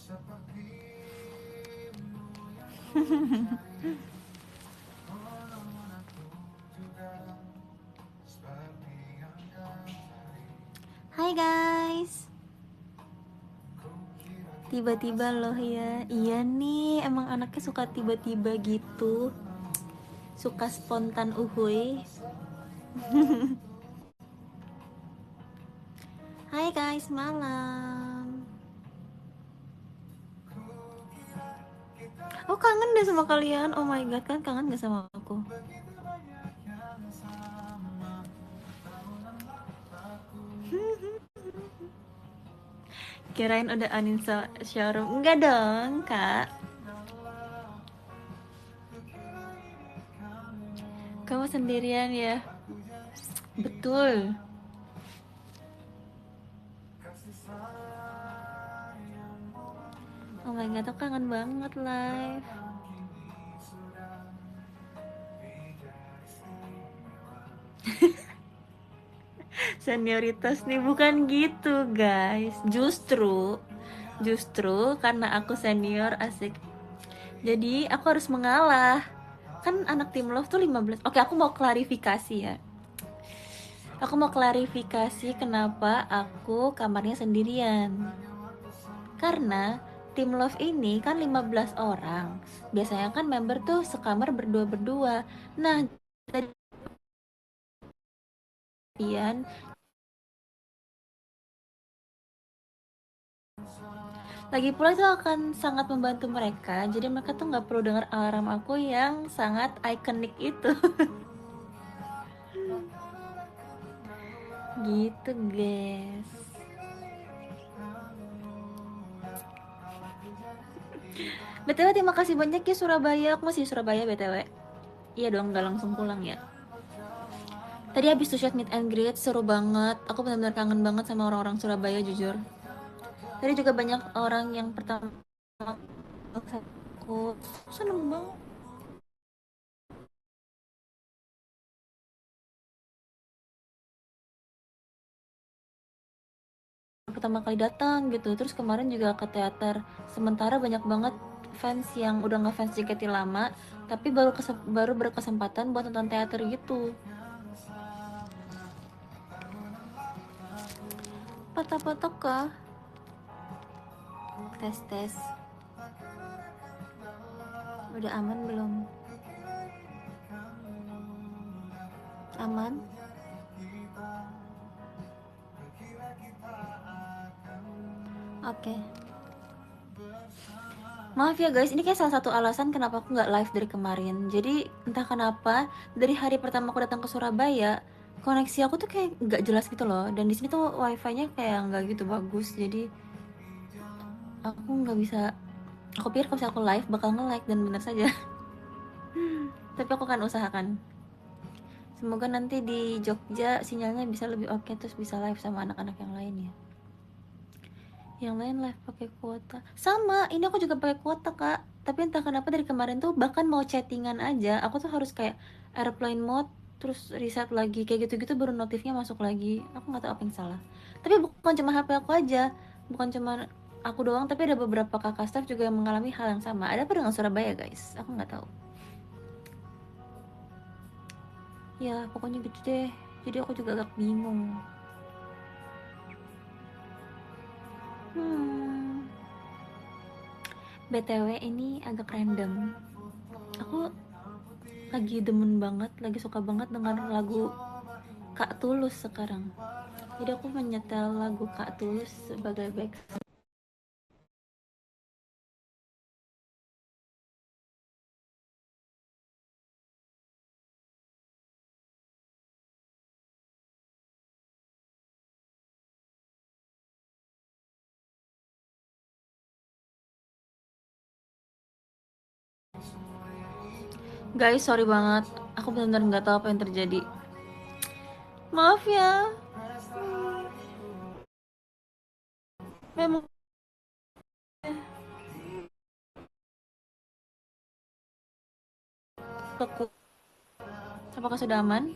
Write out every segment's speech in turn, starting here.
Hai guys, tiba-tiba loh ya. Iya nih, emang anaknya suka tiba-tiba gitu, suka spontan uhuy. Hai guys, malam. Oh, kangen deh sama kalian. Oh my god, kan kangen gak sama aku? Kirain udah uninstall showroom. Enggak dong kak, kamu sendirian ya? Betul. Oh my god, aku kangen banget live. Senioritas nih, bukan gitu guys. Justru karena aku senior, asik, jadi aku harus mengalah. Kan anak tim love tuh 15. Oke, aku mau klarifikasi ya. Aku mau klarifikasi kenapa aku kamarnya sendirian. Karena tim love ini kan 15 orang. Biasanya kan member tuh sekamar berdua-berdua. Nah, jadian lagi pula itu akan sangat membantu mereka. Jadi mereka tuh nggak perlu dengar alarm aku yang sangat ikonik itu. Gitu guys. BTW terima kasih banyak ya Surabaya. Aku masih di Surabaya BTW. Iya dong, nggak langsung pulang ya. Tadi habis tuh shot meet and greet, seru banget. Aku benar-benar kangen banget sama orang-orang Surabaya jujur. Tadi juga banyak orang yang pertama aku seneng banget. Pertama kali datang gitu. Terus kemarin juga ke teater. Sementara banyak banget fans yang udah ngefans JKT lama, tapi baru berkesempatan buat nonton teater gitu. Patah-patah kah? Tes tes. Udah aman belum? Aman? Oke. Maaf ya guys, ini kayak salah satu alasan kenapa aku nggak live dari kemarin. Jadi entah kenapa dari hari pertama aku datang ke Surabaya, koneksi aku tuh kayak nggak jelas gitu loh. Dan di sini tuh wifi-nya kayak nggak gitu bagus. Jadi aku nggak bisa. Aku pikir kalau misalnya aku live bakal nge-like dan bener saja. Tapi aku akan usahakan. Semoga nanti di Jogja sinyalnya bisa lebih oke, terus bisa live sama anak-anak yang lain ya. Yang lain live pakai kuota. Sama, ini aku juga pakai kuota kak. Tapi entah kenapa dari kemarin tuh bahkan mau chattingan aja, aku tuh harus kayak airplane mode, terus reset lagi kayak gitu-gitu baru notifnya masuk lagi. Aku nggak tahu apa yang salah. Tapi bukan cuma HP aku aja, bukan cuma aku doang, tapi ada beberapa kakak staff juga yang mengalami hal yang sama. Ada apa dengan Surabaya guys? Aku nggak tahu. Ya pokoknya gitu deh. Jadi aku juga agak bingung. Hmm. BTW ini agak random. Aku lagi demen banget, lagi suka banget dengar lagu Kak Tulus sekarang. Jadi aku menyetel lagu Kak Tulus sebagai back. Guys, sorry banget. Aku benar-benar nggak tahu apa yang terjadi. Maaf ya. Memang aku. Apakah sudah aman?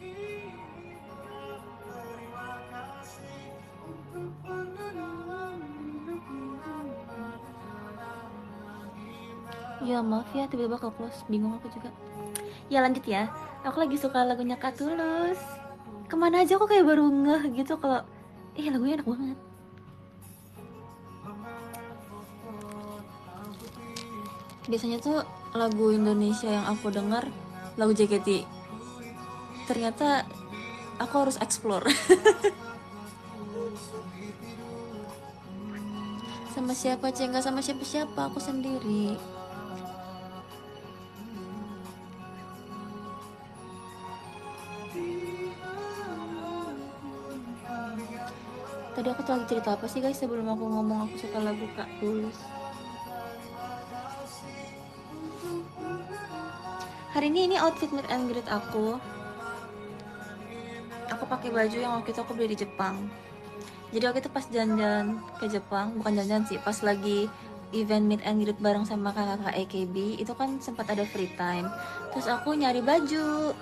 Ya maaf ya tiba-tiba ke close, bingung aku juga. Ya lanjut ya, aku lagi suka lagunya Kak Tulus. Kemana aja aku kayak baru ngeh gitu kalau lagunya enak banget. Biasanya tuh lagu Indonesia yang aku dengar lagu JKT. Ternyata aku harus explore. Sama siapa aja, nggak sama siapa-siapa, aku sendiri. Tadi aku tuh lagi cerita apa sih guys sebelum aku ngomong aku suka lagu Kak Tulus. Hari ini outfit meet and greet aku. Aku pakai baju yang waktu itu aku beli di Jepang. Jadi waktu itu pas jalan-jalan ke Jepang, bukan jalan-jalan sih, pas lagi event meet and greet bareng sama kakak AKB, itu kan sempat ada free time. Terus aku nyari baju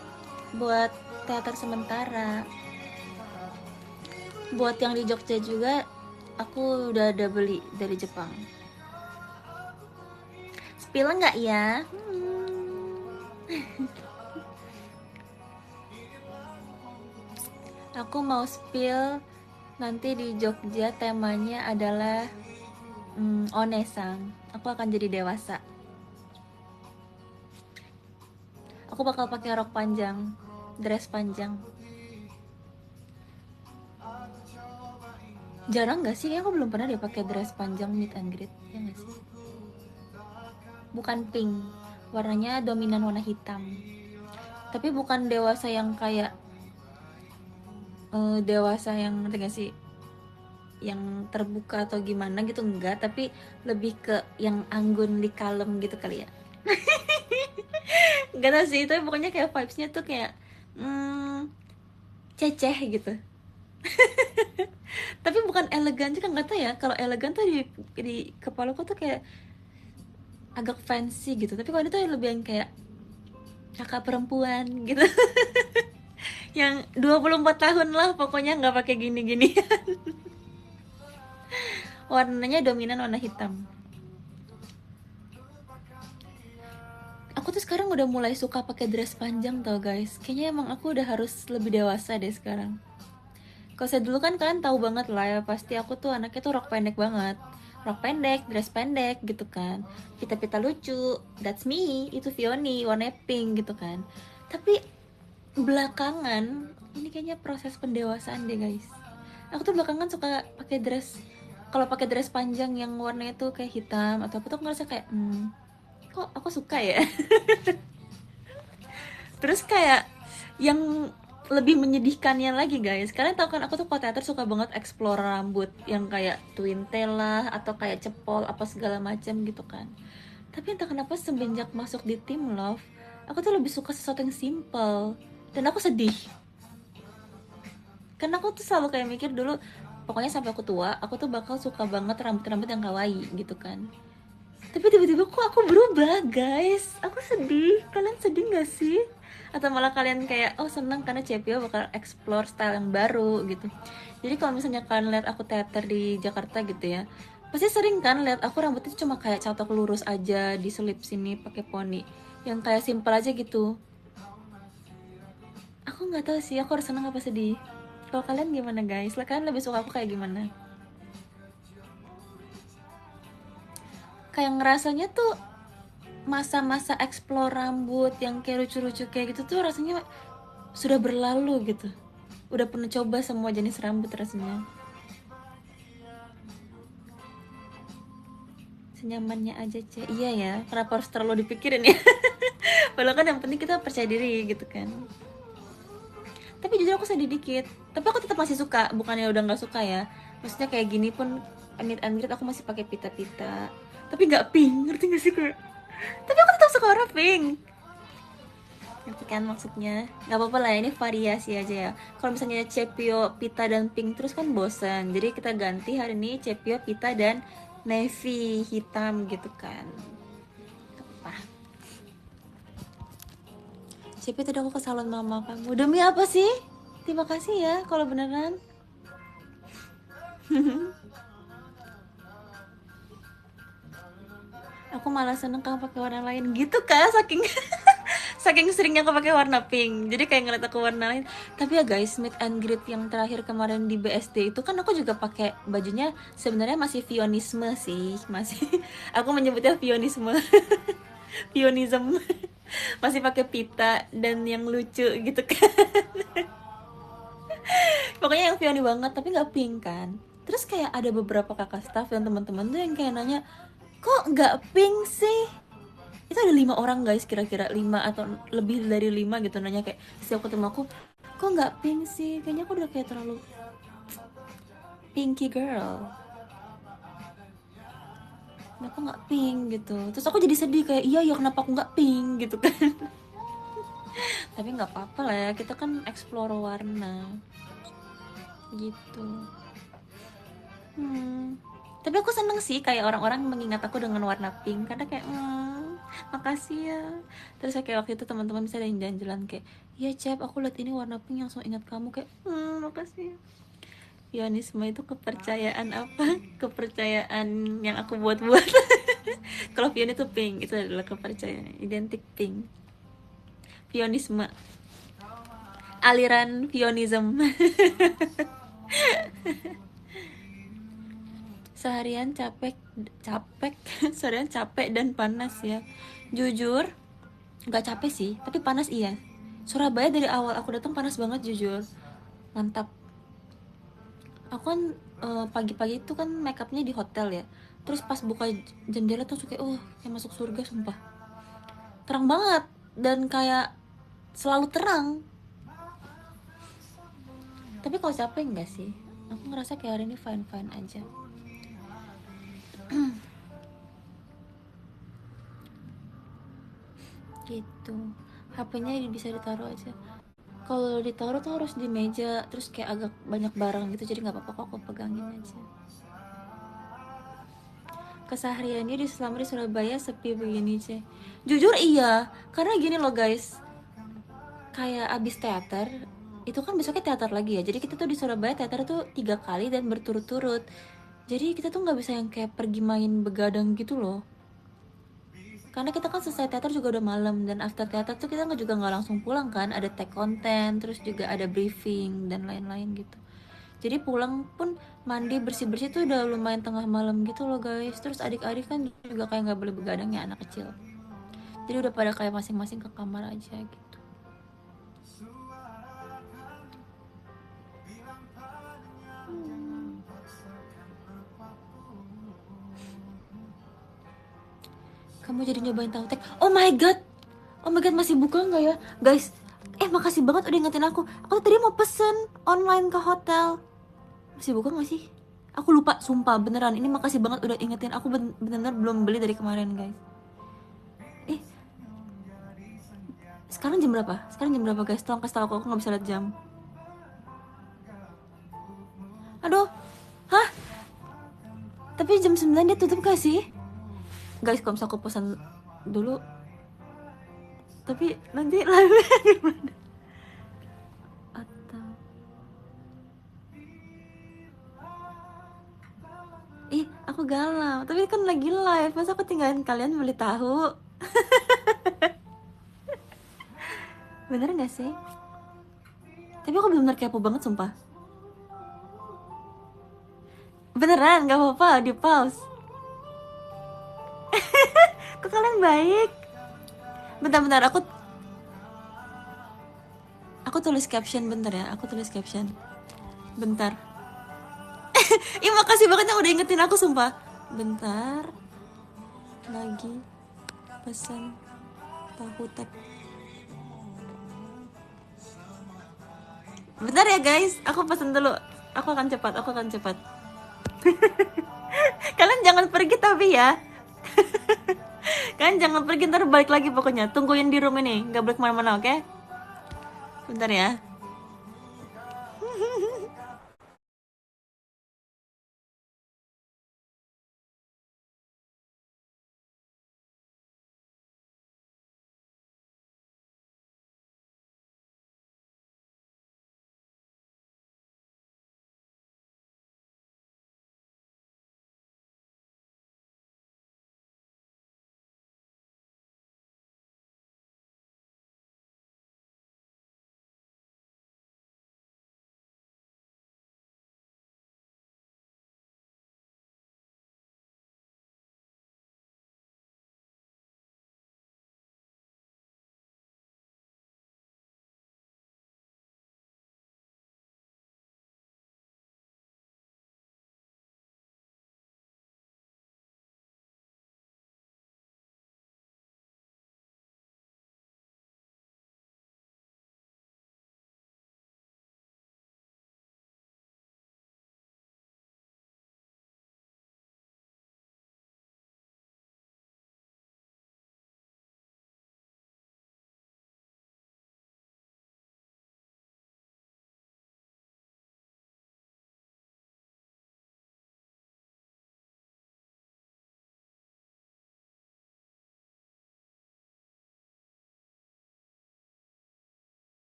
buat teater sementara. Buat yang di Jogja juga, aku udah ada beli dari Jepang. Spill nggak ya? Aku mau spill nanti di Jogja temanya adalah Onesang. Aku akan jadi dewasa. Aku bakal pakai rok panjang, dress panjang. Jarang nggak sih? Aku belum pernah deh pakai dress panjang meet and greet, ya nggak sih? Bukan pink, warnanya dominan warna hitam. Tapi bukan dewasa yang kayak dewasa yang ngerti gak sih? Yang terbuka atau gimana gitu, enggak. Tapi lebih ke yang anggun di kalem gitu kali ya. Gak tau sih, tapi pokoknya kayak vibes-nya tuh kayak ceceh gitu. Tapi bukan elegan juga, nggak tahu ya. Kalau elegan tuh di kepala aku tuh kayak agak fancy gitu. Tapi kalau ini tuh lebih yang kayak kakak perempuan gitu. Yang 24 tahun lah pokoknya, nggak pakai gini-gini. Warnanya dominan warna hitam. Aku tuh sekarang udah mulai suka pakai dress panjang tau guys. Kayaknya emang aku udah harus lebih dewasa deh sekarang. Kalau saya dulu kan kalian tahu banget lah ya, pasti aku tuh anaknya tuh rok pendek banget. Rok pendek, dress pendek gitu kan. Pita-pita lucu, that's me, itu Vioni, warna pink gitu kan. Tapi belakangan, ini kayaknya proses pendewasaan deh guys. Aku tuh belakangan suka pakai dress, kalau pakai dress panjang yang warnanya tuh kayak hitam atau apa tuh aku ngerasa kayak, kok aku suka ya. Terus kayak yang lebih menyedihkannya lagi guys, kalian tahu kan aku tuh kalau teater suka banget explore rambut yang kayak twin tail lah atau kayak cepol apa segala macam gitu kan. Tapi entah kenapa semenjak masuk di Team Love, aku tuh lebih suka sesuatu yang simple. Dan aku sedih karena aku tuh selalu kayak mikir dulu, pokoknya sampai aku tua aku tuh bakal suka banget rambut-rambut yang kawaii gitu kan. Tapi tiba-tiba kok aku berubah guys, aku sedih. Kalian sedih gak sih? Atau malah kalian kayak oh senang karena CPO bakal explore style yang baru gitu. Jadi kalau misalnya kalian lihat aku teater di Jakarta gitu ya, pasti sering kan lihat aku rambutnya cuma kayak catok lurus aja, diselip sini pakai poni yang kayak simple aja gitu. Aku nggak tahu sih aku harus senang apa sedih. Kalau kalian gimana guys? Kalian lebih suka aku kayak gimana? Kayak ngerasanya tuh masa-masa explore rambut yang kayak lucu-lucu kayak gitu tuh rasanya sudah berlalu gitu. Udah pernah coba semua jenis rambut rasanya. Senyamannya aja Cek. Iya ya, kenapa harus terlalu dipikirin ya? Padahal kan yang penting kita percaya diri gitu kan. Tapi jujur aku sedih dikit. Tapi aku tetap masih suka, bukannya udah nggak suka ya. Maksudnya kayak gini pun meet and greet aku masih pakai pita-pita. Tapi nggak pink, ngerti gak sih kayak? Tapi aku tetap suka warna pink. Ngerti kan maksudnya? Gak apa-apa lah, ini variasi aja ya. Kalau misalnya cepio, pita, dan pink terus kan bosan. Jadi kita ganti hari ini cepio, pita, dan navy hitam gitu kan. Apa? Cepio tadi aku ke salon mama kamu. Demi apa sih? Terima kasih ya kalau beneran. Aku malah seneng kamu pakai warna lain gitu kan, saking saking seringnya aku pakai warna pink, jadi kayak ngeliat aku warna lain. Tapi ya guys, meet and greet yang terakhir kemarin di BSD itu kan aku juga pakai bajunya sebenarnya masih Fionisme sih, masih aku menyebutnya Fionisme. Fionism. Masih pakai pita dan yang lucu gitu kan. Pokoknya yang Fioni banget, tapi nggak pink kan. Terus kayak ada beberapa kakak staff dan teman-teman tuh yang kayak nanya, kok nggak pink sih? Itu ada 5 orang guys, kira-kira 5 atau lebih dari 5 gitu, nanya kayak setiap ketemu aku, kok nggak pink sih? Kayaknya aku udah kayak terlalu pinky girl, kenapa nggak pink gitu. Terus aku jadi sedih kayak, iya ya kenapa aku nggak pink gitu kan. Tapi nggak apa-apa lah ya, kita kan explore warna gitu. Hmm. Tapi aku seneng sih kayak orang-orang mengingat aku dengan warna pink, karena kayak makasih ya. Terus kayak waktu itu teman-teman bisa ada yang jalan-jalan kayak, iya Cep, aku liat ini warna pink yang langsung ingat kamu, kayak makasih ya. Pionisme itu kepercayaan apa? Kepercayaan yang aku buat-buat. Kalau pion itu pink, itu adalah kepercayaan identik pink. Pionisme, aliran pionism. Seharian capek, capek. Seharian capek dan panas ya. Jujur nggak capek sih, tapi panas iya. Surabaya dari awal aku datang panas banget jujur, mantap. Aku kan pagi-pagi itu kan make upnya di hotel ya, terus pas buka jendela tuh kayak kayak masuk surga sumpah. Terang banget dan kayak selalu terang. Tapi kalau capek enggak sih, aku ngerasa kayak hari ini fine fine aja. Gitu. HP-nya bisa ditaruh aja. Kalau ditaruh tuh harus di meja, terus kayak agak banyak barang gitu, jadi nggak apa-apa kok aku pegangin aja. Kesehariannya di selama di Surabaya sepi begini sih. Jujur iya, karena gini loh guys, kayak abis teater itu kan besoknya teater lagi ya, jadi kita tuh di Surabaya teater tuh 3 kali dan berturut-turut, jadi kita tuh nggak bisa yang kayak pergi main begadang gitu loh, karena kita kan selesai teater juga udah malam, dan after teater tuh kita nggak juga nggak langsung pulang kan, ada tag konten, terus juga ada briefing dan lain-lain gitu. Jadi pulang pun mandi bersih-bersih tuh udah lumayan tengah malam gitu loh guys. Terus adik-adik kan juga kayak nggak boleh begadang ya, anak kecil. Jadi udah pada kayak masing-masing ke kamar aja gitu. Kamu jadi nyobain tahu tek? Oh my god, oh my god, masih buka nggak ya guys? Makasih banget udah ingetin aku. Aku tadi mau pesen online ke hotel. Masih buka nggak sih? Aku lupa, sumpah beneran. Ini makasih banget udah ingetin aku, bener-bener belum beli dari kemarin guys. Eh, sekarang jam berapa? Sekarang jam berapa guys? Tolong kasih tau aku nggak bisa lihat jam. Aduh, hah? Tapi jam 9 dia tutup gak sih? Guys, kalau misalnya aku pesan dulu, tapi nanti live gimana? Atau aku galau, tapi kan lagi live, masa aku tinggalin kalian beli tahu? Bener gak sih? Tapi aku bener-bener kepo banget sumpah. Beneran, gak apa-apa, di pause. Kok kalian baik? Bentar-bentar, aku tulis caption bentar ya, aku tulis caption. Bentar. Makasih banget yang udah ingetin aku sumpah. Bentar. Lagi pesan tahu tek. Bentar ya guys, aku pesan dulu. Aku akan cepat, aku akan cepat. Kalian jangan pergi tapi ya. Kalian jangan pergi, ntar balik lagi pokoknya. Tungguin di room ini, nggak boleh kemana-mana, oke? Bentar ya.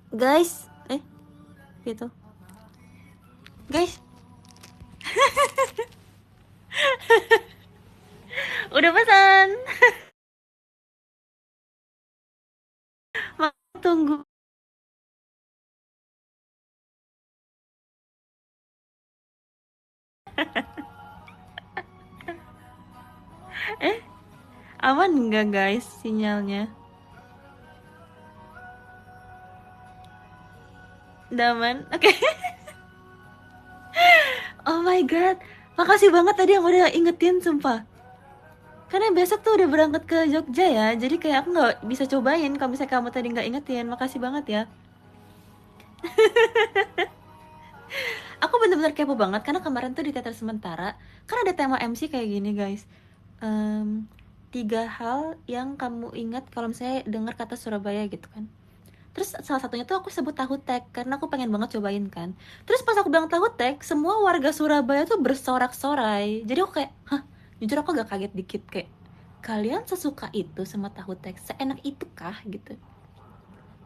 Guys, gitu. Guys, udah pesan. Tunggu. Aman nggak guys sinyalnya? Daman. Oke. Oh my god. Makasih banget tadi yang udah ingetin sumpah. Karena besok tuh udah berangkat ke Jogja ya. Jadi kayak aku nggak bisa cobain kalau misalnya kamu tadi nggak ingetin. Makasih banget ya. Aku bener-bener kepo banget karena kemarin tuh di teater sementara kan ada tema MC kayak gini guys. Em, 3 hal yang kamu ingat kalau misalnya dengar kata Surabaya gitu kan. Terus salah satunya tuh aku sebut tahu tek karena aku pengen banget cobain kan. Terus pas aku bilang tahu tek, semua warga Surabaya tuh bersorak-sorai. Jadi aku kayak, hah, jujur aku agak kaget dikit kayak, kalian sesuka itu sama tahu tek, seenak itu kah gitu.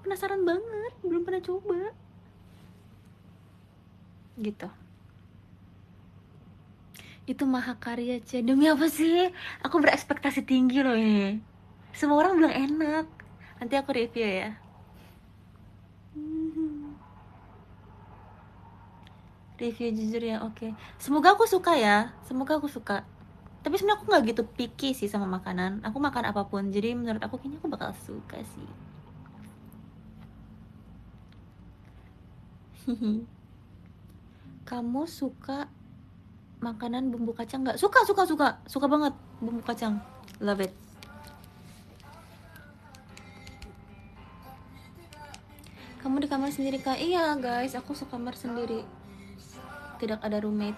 Penasaran banget, belum pernah coba. Gitu. Itu mahakarya C. Demi apa sih? Aku berekspektasi tinggi loh ini. Semua orang bilang enak. Nanti aku review ya. Review jujur ya, oke. Semoga aku suka ya. Semoga aku suka. Tapi sebenarnya aku nggak gitu picky sih sama makanan. Aku makan apapun. Jadi menurut aku kayaknya aku bakal suka sih. Kamu suka makanan bumbu kacang nggak? Suka, suka, suka. Suka banget bumbu kacang. Love it. Kamu di kamar sendiri kak? Iya guys, aku suka kamar sendiri. Tidak ada roommate.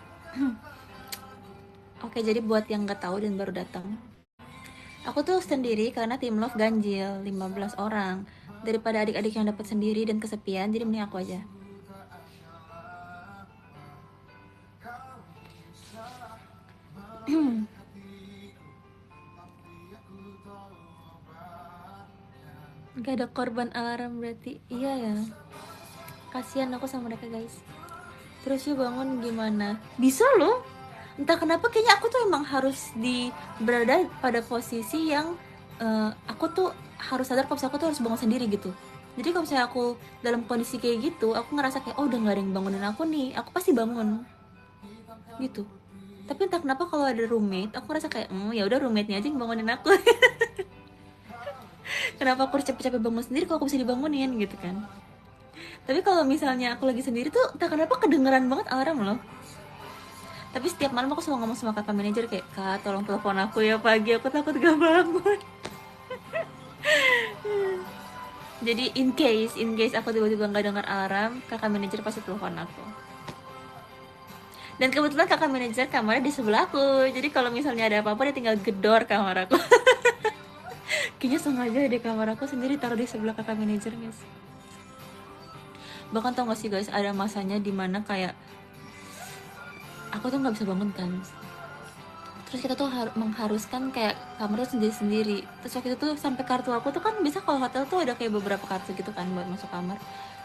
Oke, jadi buat yang nggak tahu dan baru datang, aku tuh sendiri karena tim love ganjil 15 orang. Daripada adik-adik yang dapat sendiri dan kesepian, jadi mending aku aja. Gak ada korban alarm berarti. Iya ya. Kasihan aku sama mereka guys. Terus yuk bangun gimana? Bisa loh. Entah kenapa kayaknya aku tuh emang harus berada pada posisi yang aku tuh harus sadar kalau misalnya aku tuh harus bangun sendiri gitu. Jadi kalau misalnya aku dalam kondisi kayak gitu, aku ngerasa kayak oh udah gak ada yang bangunin aku nih, aku pasti bangun gitu. Tapi entah kenapa kalau ada roommate, aku ngerasa kayak ya udah roommate-nya aja yang bangunin aku. Kenapa aku harus capek-capek bangun sendiri kalau aku bisa dibangunin gitu kan? Tapi kalau misalnya aku lagi sendiri tuh entah kenapa kedengeran banget alarm loh. Tapi setiap malam aku selalu ngomong sama kakak manajer kayak, kak tolong telepon aku ya pagi, aku takut gak bangun. Jadi in case aku tiba-tiba nggak dengar alarm, kakak manajer pasti telepon aku. Dan kebetulan kakak manajer kamarnya di sebelah aku, jadi kalau misalnya ada apa-apa dia tinggal gedor kamar aku. Kayaknya sengaja di kamar aku sendiri taruh di sebelah kakak manajer guys. Bahkan tau gak sih guys, ada masanya dimana kayak aku tuh nggak bisa bangun kan. Terus kita tuh mengharuskan kayak kamar tuh sendiri-sendiri. Terus waktu itu tuh sampai kartu aku tuh kan bisa kalau hotel tuh ada kayak beberapa kartu gitu kan buat masuk kamar.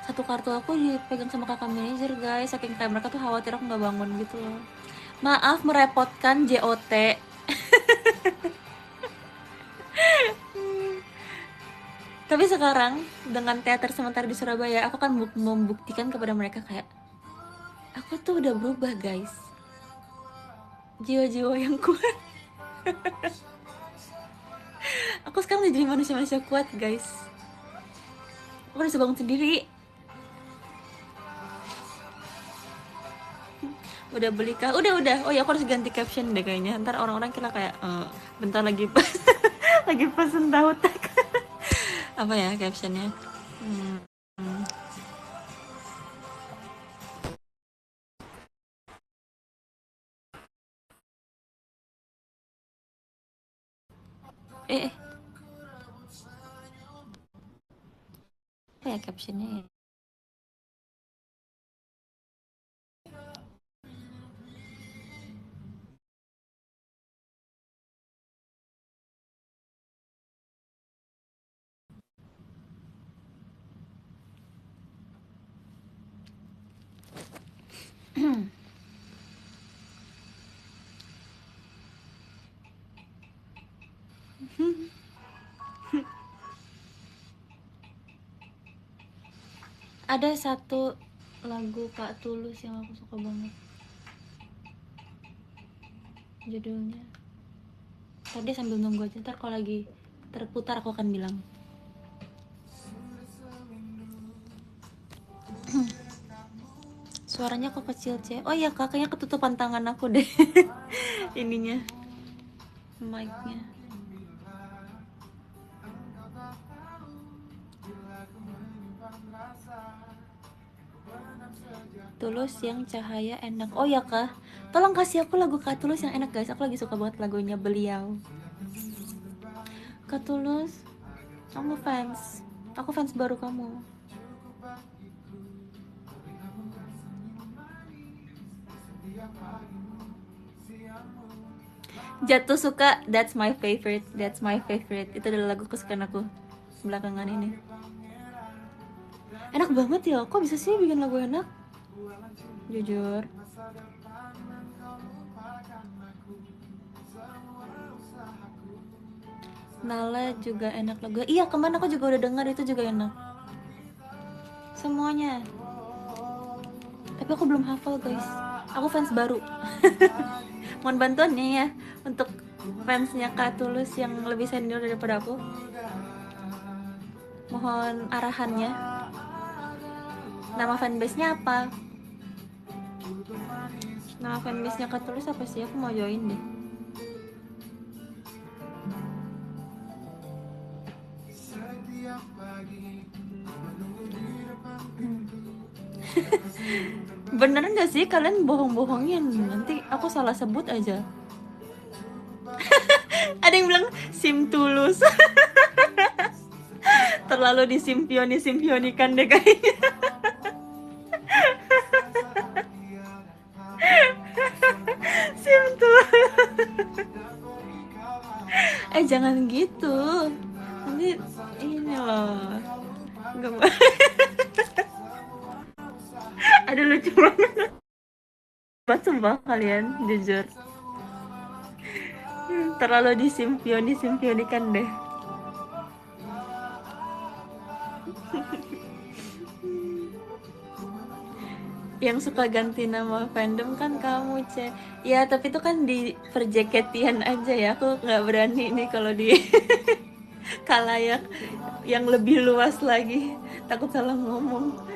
Satu kartu aku dipegang sama kakak manajer guys, saking kayak mereka tuh khawatir aku nggak bangun gitu loh. Maaf merepotkan JOT. Tapi sekarang dengan teater sementara di Surabaya, aku kan membuktikan kepada mereka kayak aku tuh udah berubah guys. Jiwa-jiwa yang kuat. Aku sekarang udah jadi manusia-manusia kuat guys. Aku udah bisa bangun sendiri. Udah beli kah? Udah. Oh ya aku harus ganti caption deh kayaknya. Ntar orang-orang kira kayak bentar lagi lagi pesen tahu tak. Apa ya captionnya? Hmm. Eh, eh, apa ya captionnya ya? Ada satu lagu Kak Tulus yang aku suka banget, judulnya. Tadi sambil nunggu aja, ntar kalau lagi terputar aku akan bilang. Suaranya kok kecil, C. Oh iya, kakaknya ketutupan tangan aku deh. Ininya, mic-nya. Tulus yang cahaya enak. Oh ya kak, tolong kasih aku lagu Kak Tulus yang enak guys. Aku lagi suka banget lagunya beliau. Kak Tulus, kamu fans. Aku fans baru kamu. Jatuh suka, that's my favorite. That's my favorite. Itu adalah lagu kesukaan aku belakangan ini. Enak banget ya. Kok bisa sih bikin lagu enak? Jujur. Nala juga enak lagu. Iya, kemarin aku juga udah dengar, itu juga enak. Semuanya. Tapi aku belum hafal guys. Aku fans baru. Mohon bantuannya ya untuk fansnya Kak Tulus yang lebih senior daripada aku. Mohon arahannya. Nama fanbase-nya apa? Nama fanbase-nya Kak Tulus apa sih? Aku mau join deh. Beneran gak sih kalian bohong-bohongin? Nanti aku salah sebut aja. Ada yang bilang sim tulus. Terlalu disimpionikan deh kayaknya. Sim tulus. Jangan gitu. Nanti ini loh. Enggak. Aduh lucu banget. Sumpah kalian, jujur. Terlalu disimpionikan deh. Yang suka ganti nama fandom kan kamu, Ce. Ya tapi itu kan di perjaketian aja ya. Aku nggak berani nih kalau di kalayak yang lebih luas lagi. Takut salah ngomong.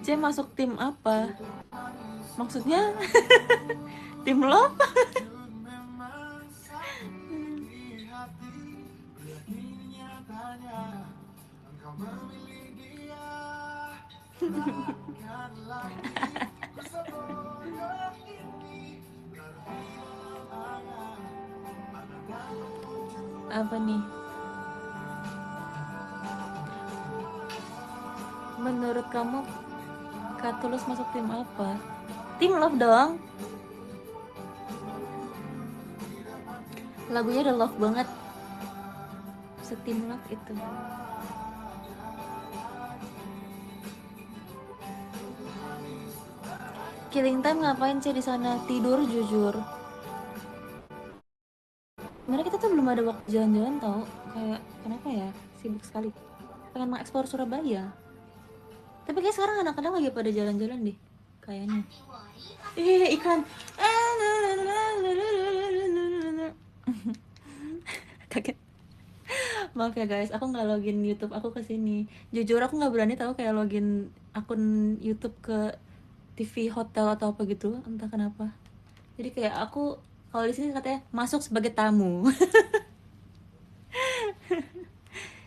C masuk tim apa? Maksudnya tim love? Apa nih? Menurut kamu Kak Tulus masuk tim apa? Tim love dong. Lagunya udah love banget. Setim love itu. Killing time ngapain sih di sana? Tidur jujur. Mereka kita tuh belum ada waktu jalan-jalan tau. Kayak kenapa ya? Sibuk sekali. Pengen mengeksplor Surabaya. Tapi kayak sekarang anak-anak lagi pada jalan-jalan deh. Kayaknya. Iklan. Kaget. Maaf ya guys, aku nggak login YouTube aku ke sini. Jujur aku nggak berani tahu kayak login akun YouTube ke TV hotel atau apa gitu, entah kenapa. Jadi kayak aku kalau di sini katanya masuk sebagai tamu.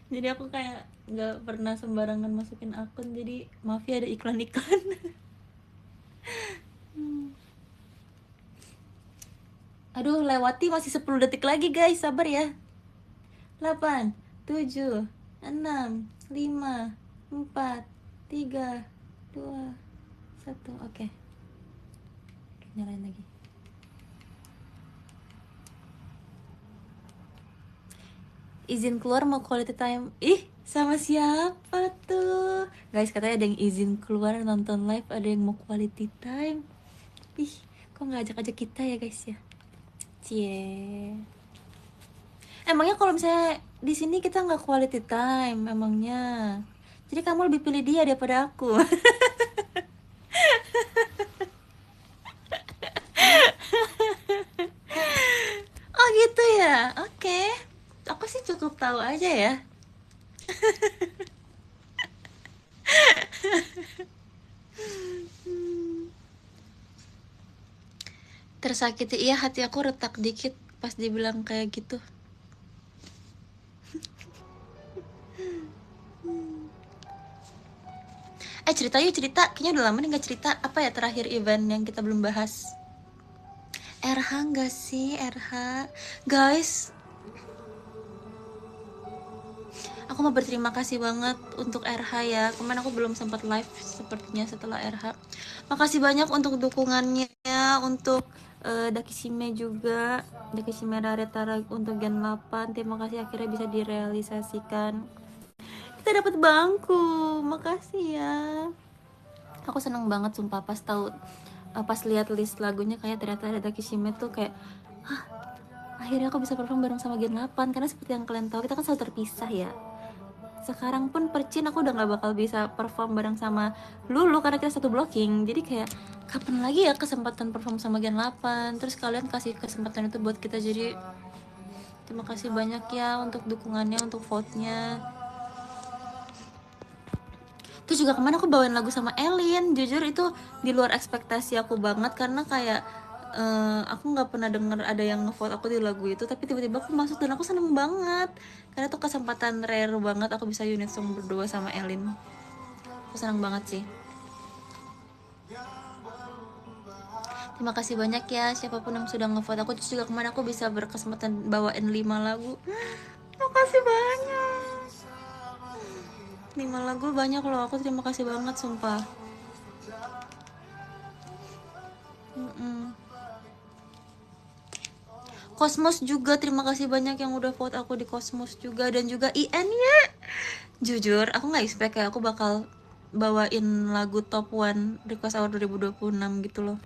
Jadi aku kayak nggak pernah sembarangan masukin akun. Jadi maaf ya ada iklan-iklan. Aduh, lewati masih 10 detik lagi guys, sabar ya. 8, 7, 6, 5, 4, 3, 2, 1. Oke. nyalain lagi. Izin keluar mau quality time. Ih, sama siapa tuh? Guys, katanya ada yang izin keluar nonton live, ada yang mau quality time. Ih, kok nggak ajak-ajak kita ya guys ya? Cie. Emangnya kalau misalnya di sini kita nggak quality time, emangnya? Jadi kamu lebih pilih dia daripada aku. Oh gitu ya? Oke. Aku sih cukup tahu aja ya. Tersakiti iya, hati aku retak dikit pas dibilang kayak gitu. Cerita yuk, cerita. Kayaknya udah lama nih gak cerita. Apa ya terakhir event yang kita belum bahas? RH gak sih? RH guys, aku mau berterima kasih banget untuk RH ya. Kemarin aku belum sempat live sepertinya setelah RH. Makasih banyak untuk dukungannya, untuk Dakishime juga, Dakishime Raretara untuk Gen 8. Terima kasih, akhirnya bisa direalisasikan. Kita dapat bangku, makasih ya. Aku seneng banget sumpah pas tahu, pas lihat list lagunya kayak ternyata ada Dakishime tuh kayak, hah, akhirnya aku bisa perform bareng sama Gen 8. Karena seperti yang kalian tahu, kita kan selalu terpisah ya. Sekarang pun percin aku udah gak bakal bisa perform bareng sama Lulu karena kita satu blocking. Jadi kayak kapan lagi ya kesempatan perform sama Gen 8. Terus kalian kasih kesempatan itu buat kita, jadi terima kasih banyak ya untuk dukungannya, untuk vote-nya. Terus juga kemarin aku bawain lagu sama Elin, jujur itu di luar ekspektasi aku banget karena kayak aku nggak pernah denger ada yang ngevote aku di lagu itu, tapi tiba-tiba aku masuk dan aku seneng banget karena itu kesempatan rare banget aku bisa unit song berdua sama Elin. Aku seneng banget sih. Terima kasih banyak ya siapapun yang sudah ngevote aku. Terus juga kemarin aku bisa berkesempatan bawain 5 lagu. Makasih banyak. 5 lagu banyak loh, aku terima kasih banget sumpah. Cosmos juga terima kasih banyak yang udah vote aku di Cosmos juga, dan juga IN ya. Jujur aku nggak expect kayak aku bakal bawain lagu top 1 Request Award 2026 gitu loh.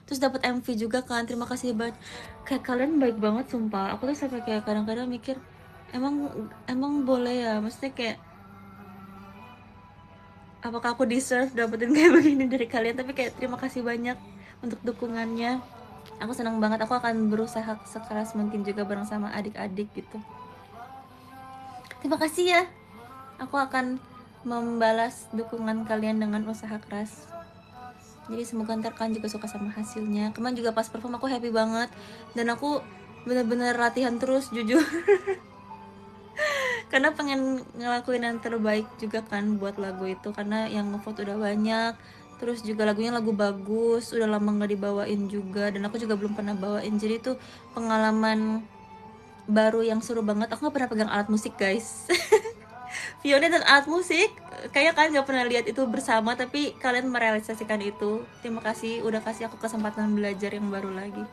Terus dapat MV juga kan, terima kasih banget. Kayak kalian baik banget sumpah. Aku tuh sampai kayak kadang-kadang mikir, emang emang boleh ya, maksudnya kayak apakah aku deserve dapetin kayak begini dari kalian. Tapi kayak terima kasih banyak untuk dukungannya. Aku senang banget, aku akan berusaha sekeras mungkin juga bareng sama adik-adik gitu. Terima kasih ya, aku akan membalas dukungan kalian dengan usaha keras. Jadi semoga ntar kalian juga suka sama hasilnya. Kemarin juga pas perform aku happy banget, dan aku bener-bener latihan terus jujur. Karena pengen ngelakuin yang terbaik juga kan buat lagu itu, karena yang ngevote udah banyak. Terus juga lagunya lagu bagus, udah lama gak dibawain juga, dan aku juga belum pernah bawain. Jadi itu pengalaman baru yang seru banget. Aku gak pernah pegang alat musik guys. Violet dan alat musik, kayak kalian gak pernah lihat itu bersama, tapi kalian merealisasikan itu. Terima kasih udah kasih aku kesempatan belajar yang baru lagi.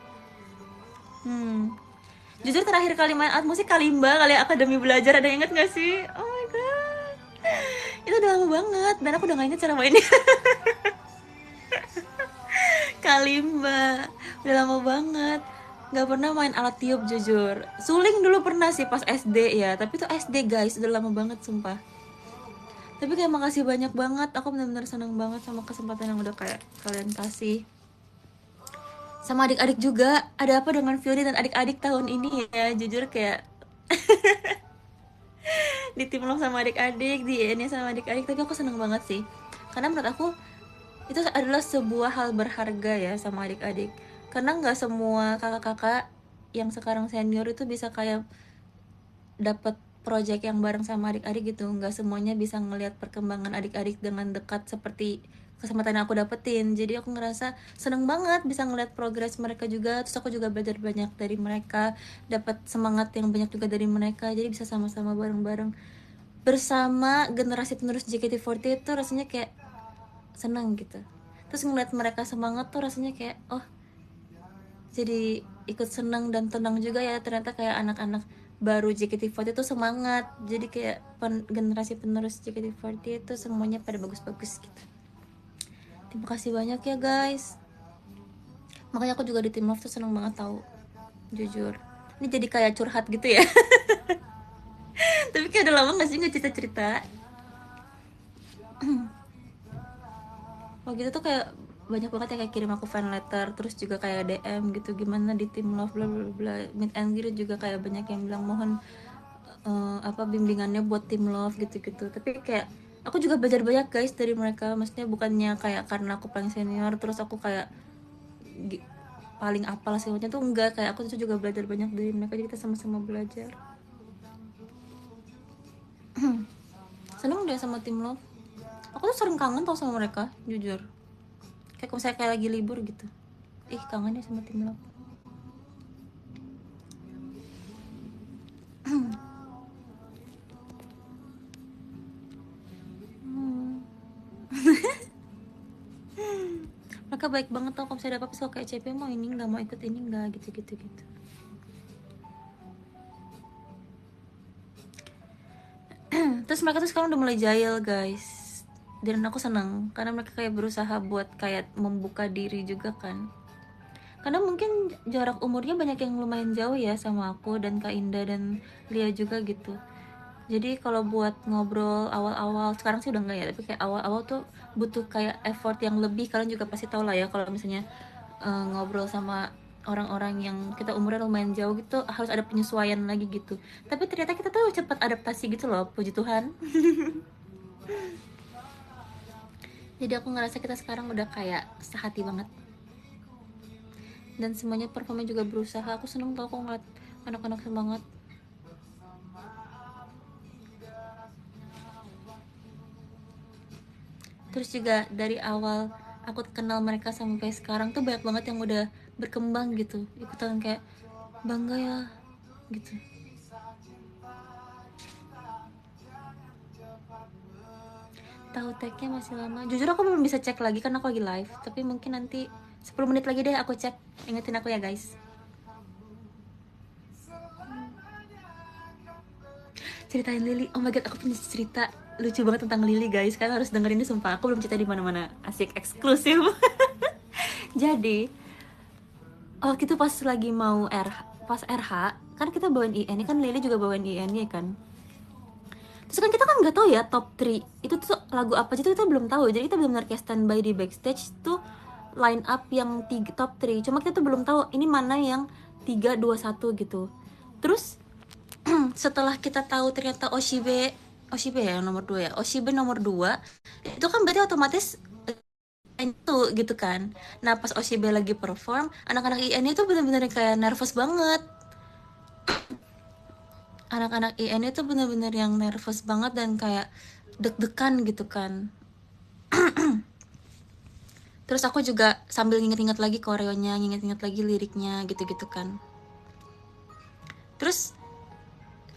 Jujur terakhir kali main alat musik Kalimba, kali Akademi Belajar, ada yang inget gak sih? Oh my god, itu udah lama banget dan aku udah gak inget cara mainnya. Kalimba udah lama banget nggak pernah main alat tiup jujur. Suling dulu pernah sih pas SD ya, tapi itu SD guys, udah lama banget sumpah. Tapi kayak makasih banyak banget, aku benar-benar seneng banget sama kesempatan yang udah kayak kalian kasih. Sama adik-adik juga, ada apa dengan Fiori dan adik-adik tahun ini ya, jujur kayak di tim lo sama adik-adik, di ini sama adik-adik, tapi aku seneng banget sih. Karena menurut aku itu adalah sebuah hal berharga ya sama adik-adik. Karena nggak semua kakak-kakak yang sekarang senior itu bisa kayak dapat project yang bareng sama adik-adik gitu. Nggak semuanya bisa ngelihat perkembangan adik-adik dengan dekat seperti kesempatan yang aku dapetin. Jadi aku ngerasa seneng banget bisa ngeliat progres mereka juga. Terus aku juga belajar banyak dari mereka, dapat semangat yang banyak juga dari mereka. Jadi bisa sama-sama bareng-bareng bersama generasi penerus JKT48 itu rasanya kayak senang gitu. Terus ngeliat mereka semangat tuh rasanya kayak oh jadi ikut senang dan tenang juga ya, ternyata kayak anak-anak baru JKT48 itu semangat. Jadi kayak generasi penerus JKT48 itu semuanya pada bagus-bagus gitu. Terima kasih banyak ya guys. Makanya aku juga di Team Love tuh seneng banget tahu, jujur. Ini jadi kayak curhat gitu ya. Tapi kayak udah lama gak sih nggak cerita-cerita. Oh gitu tuh kayak banyak banget yang kayak kirim aku fan letter, terus juga kayak DM gitu gimana di Team Love bla bla bla. Meet and greet juga kayak banyak yang bilang mohon apa bimbingannya buat Team Love gitu-gitu. Tapi kayak aku juga belajar banyak guys dari mereka. Maksudnya bukannya kayak karena aku paling senior terus aku kayak paling apal semuanya tuh enggak, kayak aku tuh juga belajar banyak dari mereka, jadi kita sama-sama belajar. Seneng deh sama Team Love. Aku tuh sering kangen tau sama mereka, jujur. Kayak kalau misalnya kayak lagi libur gitu, ih kangen ya sama Team Love. Mereka baik banget tau, kalau misalnya ada apa-apa kayak CP mau ini nggak, mau ikut ini nggak, gitu. Terus mereka tuh sekarang udah mulai jahil guys, dan aku senang karena mereka kayak berusaha buat kayak membuka diri juga kan. Karena mungkin jarak umurnya banyak yang lumayan jauh ya sama aku dan Kak Indah dan Lia juga gitu. Jadi kalau buat ngobrol awal-awal, sekarang sih udah enggak ya, tapi kayak awal-awal tuh butuh kayak effort yang lebih. Kalian juga pasti tahu lah ya kalau misalnya ngobrol sama orang-orang yang kita umurnya lumayan jauh gitu, harus ada penyesuaian lagi gitu. Tapi ternyata kita tuh cepat adaptasi gitu loh, puji Tuhan. Jadi aku ngerasa kita sekarang udah kayak sehati banget. Dan semuanya performnya juga berusaha. Aku seneng tau aku ngeliat anak-anak semangat. Terus juga dari awal aku kenal mereka sampai sekarang tuh banyak banget yang udah berkembang gitu, ikutan kayak bangga ya gitu. Tahu tagnya masih lama, jujur aku belum bisa cek lagi karena aku lagi live, tapi mungkin nanti 10 menit lagi deh aku cek. Ingetin aku ya guys. Ceritain Lily, oh my god, aku punya cerita lucu banget tentang Lily guys, kalian harus dengerin ini sumpah, aku belum cerita di mana-mana, asik eksklusif. Jadi waktu itu pas lagi mau pas RH kan kita bawain IN, ini kan Lily juga bawain IN ya kan. Terus kan kita kan nggak tahu ya top 3 itu tuh lagu apa aja tuh kita belum tahu, jadi kita benar-benar kayak standby di backstage tuh line up yang top 3, cuma kita tuh belum tahu ini mana yang 3, 2, 1 gitu. Terus setelah kita tahu ternyata Oshibe ya yang nomor 2 ya, Oshibe nomor 2 itu kan berarti otomatis itu gitu kan. Nah pas Oshibe lagi perform, anak-anak IN itu bener-bener kayak nervous banget. Anak-anak IN itu bener-bener yang nervous banget dan kayak deg-degan gitu kan. Terus aku juga sambil nginget-nginget lagi koreonya, nginget-nginget lagi liriknya gitu-gitu kan. Terus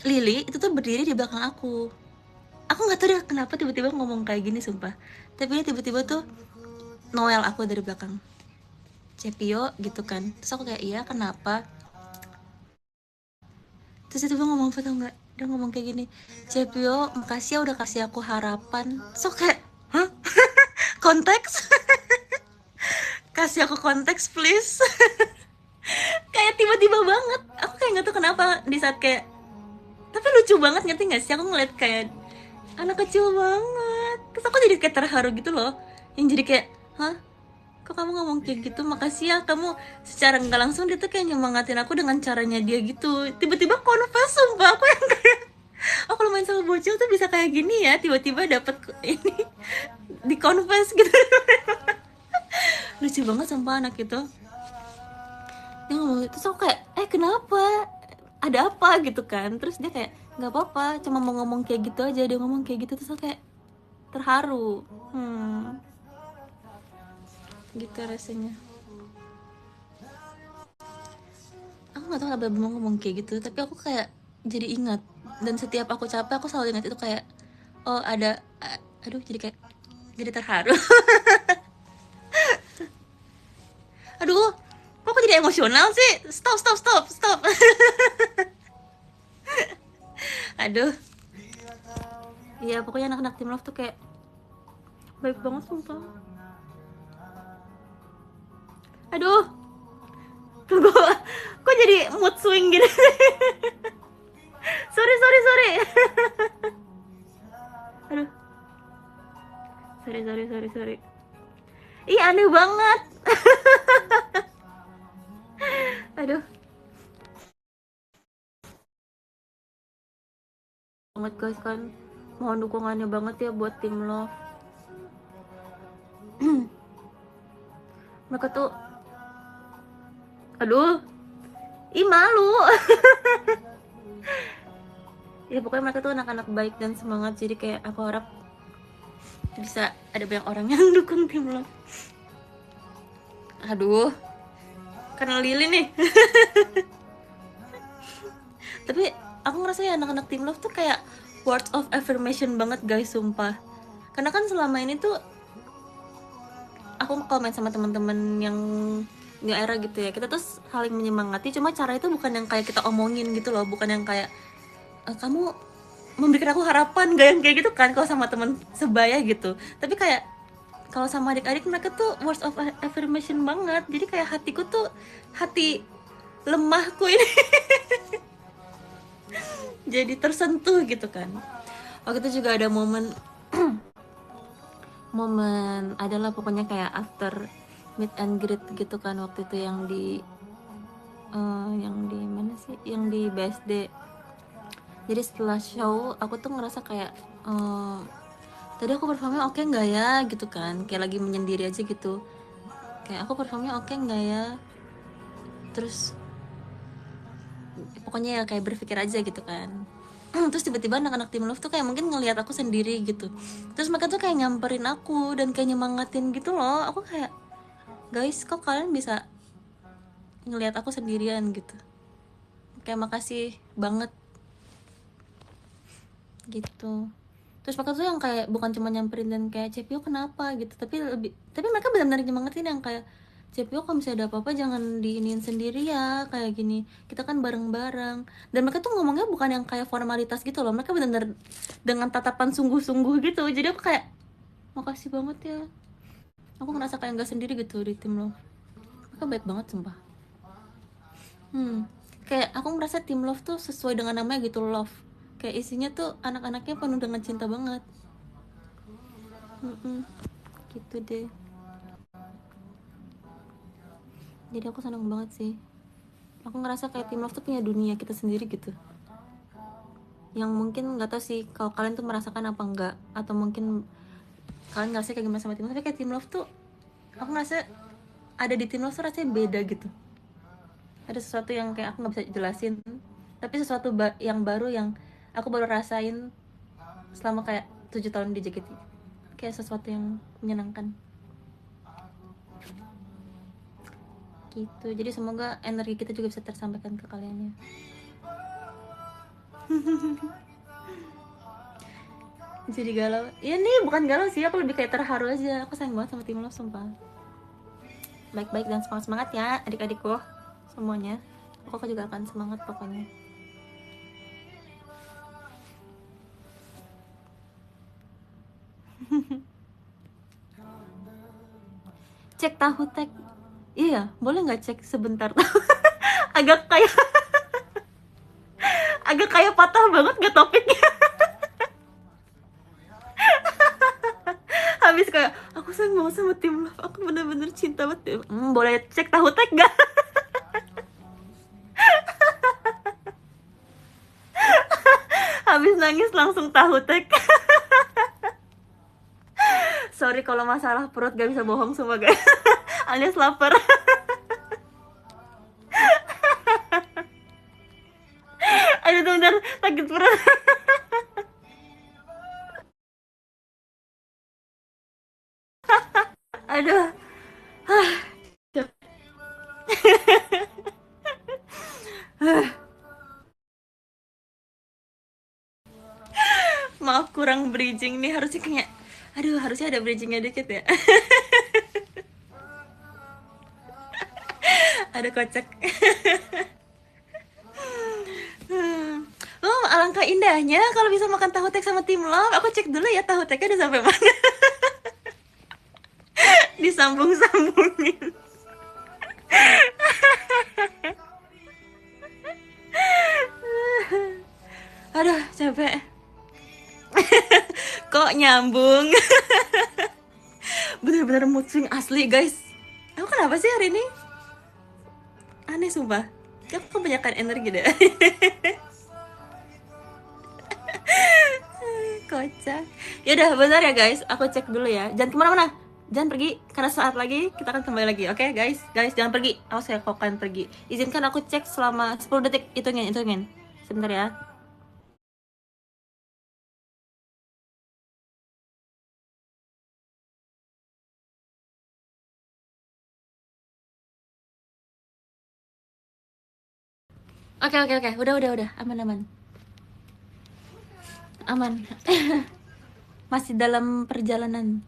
Lily itu tuh berdiri di belakang aku. Aku nggak tahu deh kenapa tiba-tiba ngomong kayak gini sumpah. Tapi dia tiba-tiba tuh Noel aku dari belakang. Cepio gitu kan. Terus aku kayak iya kenapa? Terus itu dia ngomong apa tau nggak? Dia ngomong kayak gini, Cepio makasih ya udah kasih aku harapan. So kayak hah? Konteks? Kasih aku konteks please. Kayak tiba-tiba banget. Aku kayak nggak tahu kenapa di saat kayak, tapi lucu banget ngerti nggak sih, aku ngeliat kayak anak kecil banget. Terus aku jadi kayak terharu gitu loh, yang jadi kayak hah, kok kamu ngomong kayak gitu, makasih ya kamu. Secara nggak langsung dia tuh kayak nyemangatin aku dengan caranya dia gitu. Tiba-tiba confess sumpah, aku yang kayak aku lumayan sama bocil tuh bisa kayak gini ya, tiba-tiba dapet ini di confess gitu. Lucu banget sumpah anak itu. Dia ngomong terus aku kayak kenapa, ada apa gitu kan. Terus dia kayak nggak apa-apa, cuma mau ngomong kayak gitu aja. Dia ngomong kayak gitu terus aku kayak terharu. Gitu rasanya. Aku nggak tahu kenapa mau ngomong kayak gitu, tapi aku kayak jadi ingat. Dan setiap aku capek aku selalu ingat itu kayak oh ada aduh, jadi kayak jadi terharu. emosional sih? Stop, stop, stop, stop. Aduh. Iya, pokoknya anak-anak Team Love tuh kayak baik banget sumpah. Aduh. Tunggu. Kok jadi mood swing gini? Sorry, sorry, sorry. Aduh. Sorry, sorry, sorry, sorry. Ih, aneh banget. Aduh. Banget guys kan. Mohon dukungannya banget ya buat Team Love. Mereka tuh, aduh, ih malu. Ya pokoknya mereka tuh anak-anak baik dan semangat, jadi kayak aku harap bisa ada banyak orang yang dukung Team Love. Aduh, karena Lili nih. Tapi aku ngerasa ya anak-anak Team Love tuh kayak words of affirmation banget guys, sumpah. Karena kan selama ini tuh aku komen sama teman-teman yang new era gitu ya, kita tuh saling menyemangati, cuma cara itu bukan yang kayak kita omongin gitu loh, bukan yang kayak kamu memberikan aku harapan, gak yang kayak gitu kan kalau sama teman sebaya gitu. Tapi kayak kalau sama adik-adik mereka tuh words of affirmation banget, jadi kayak hatiku tuh, hati lemahku ini jadi tersentuh gitu kan. Waktu itu juga ada momen momen adalah pokoknya kayak after meet and greet gitu kan, waktu itu yang di mana sih, yang di BSD. Jadi setelah show aku tuh ngerasa kayak tadi aku performnya oke nggak ya gitu kan, kayak lagi menyendiri aja gitu, kayak aku performnya oke nggak ya, terus pokoknya ya kayak berpikir aja gitu kan. Terus tiba-tiba anak-anak Team Love tuh kayak mungkin ngelihat aku sendiri gitu, terus mereka tuh kayak nyamperin aku dan kayak nyemangatin gitu loh. Aku kayak, guys kok kalian bisa ngelihat aku sendirian gitu, kayak makasih banget gitu. Terus mereka tuh yang kayak bukan cuma nyamperin dan kayak Cepio kenapa gitu, tapi mereka benar-benar nyemangatin yang kayak, Cepio kalau misalnya ada apa-apa jangan diinin sendiri ya, kayak gini kita kan bareng-bareng. Dan mereka tuh ngomongnya bukan yang kayak formalitas gitu loh, mereka benar-benar dengan tatapan sungguh-sungguh gitu. Jadi aku kayak makasih banget ya, aku ngerasa kayak nggak sendiri gitu di tim lo. Mereka baik banget sumpah. Kayak aku merasa Team Love tuh sesuai dengan namanya gitu, love. Kayak isinya tuh anak-anaknya penuh dengan cinta banget. Gitu deh. Jadi aku seneng banget sih. Aku ngerasa kayak Team Love tuh punya dunia kita sendiri gitu. Yang mungkin nggak tahu sih kalau kalian tuh merasakan apa enggak, atau mungkin kalian ngerasa kayak gimana sama Team Love. Tapi kayak Team Love tuh, aku ngerasa ada di Team Love tuh rasanya beda gitu. Ada sesuatu yang kayak aku nggak bisa jelasin, tapi sesuatu yang baru yang aku baru rasain selama kayak 7 tahun di JKT. Kayak sesuatu yang menyenangkan gitu. Jadi semoga energi kita juga bisa tersampaikan ke kalian ya. Jadi galau ya nih, bukan galau sih, aku lebih kayak terharu aja. Aku sayang banget sama Tim Lo sumpah. Baik-baik dan semangat ya adik-adikku semuanya. Aku juga akan semangat pokoknya. Cek tahu tek. Iya, boleh nggak cek sebentar? agak kayak agak kayak patah banget gak topiknya. Habis kayak aku sayang banget sama Tim Love, aku bener-bener cinta banget. Boleh cek tahu tek gak? Habis nangis langsung tahu tek. Sorry kalau masalah perut gak bisa bohong semua guys. Alias lapar. Aduh bentar, sakit perut. Aduh. Maaf kurang bridging nih, harusnya kayak harusnya ada bridgingnya dikit ya. Ada kocak. Oh, alangkah indahnya kalau bisa makan tahu tek sama timlop. Aku cek dulu ya tahu teknya udah sampai mana. Disambung-sambungin. Aduh, capek. Kok nyambung? Bener-bener mood swing asli, guys. Aku kenapa sih hari ini? Aneh sumpah. Aku kebanyakan energi deh. Kocak. Yaudah, bentar ya guys. Aku cek dulu ya. Jangan kemana-mana. Jangan pergi, karena saat lagi kita akan kembali lagi. Oke, guys? Guys, jangan pergi. Awas ya kalau kalian pergi. Izinkan aku cek selama 10 detik. Hitungin. Sebentar ya. Oke. Udah. Aman. Aman. Masih dalam perjalanan.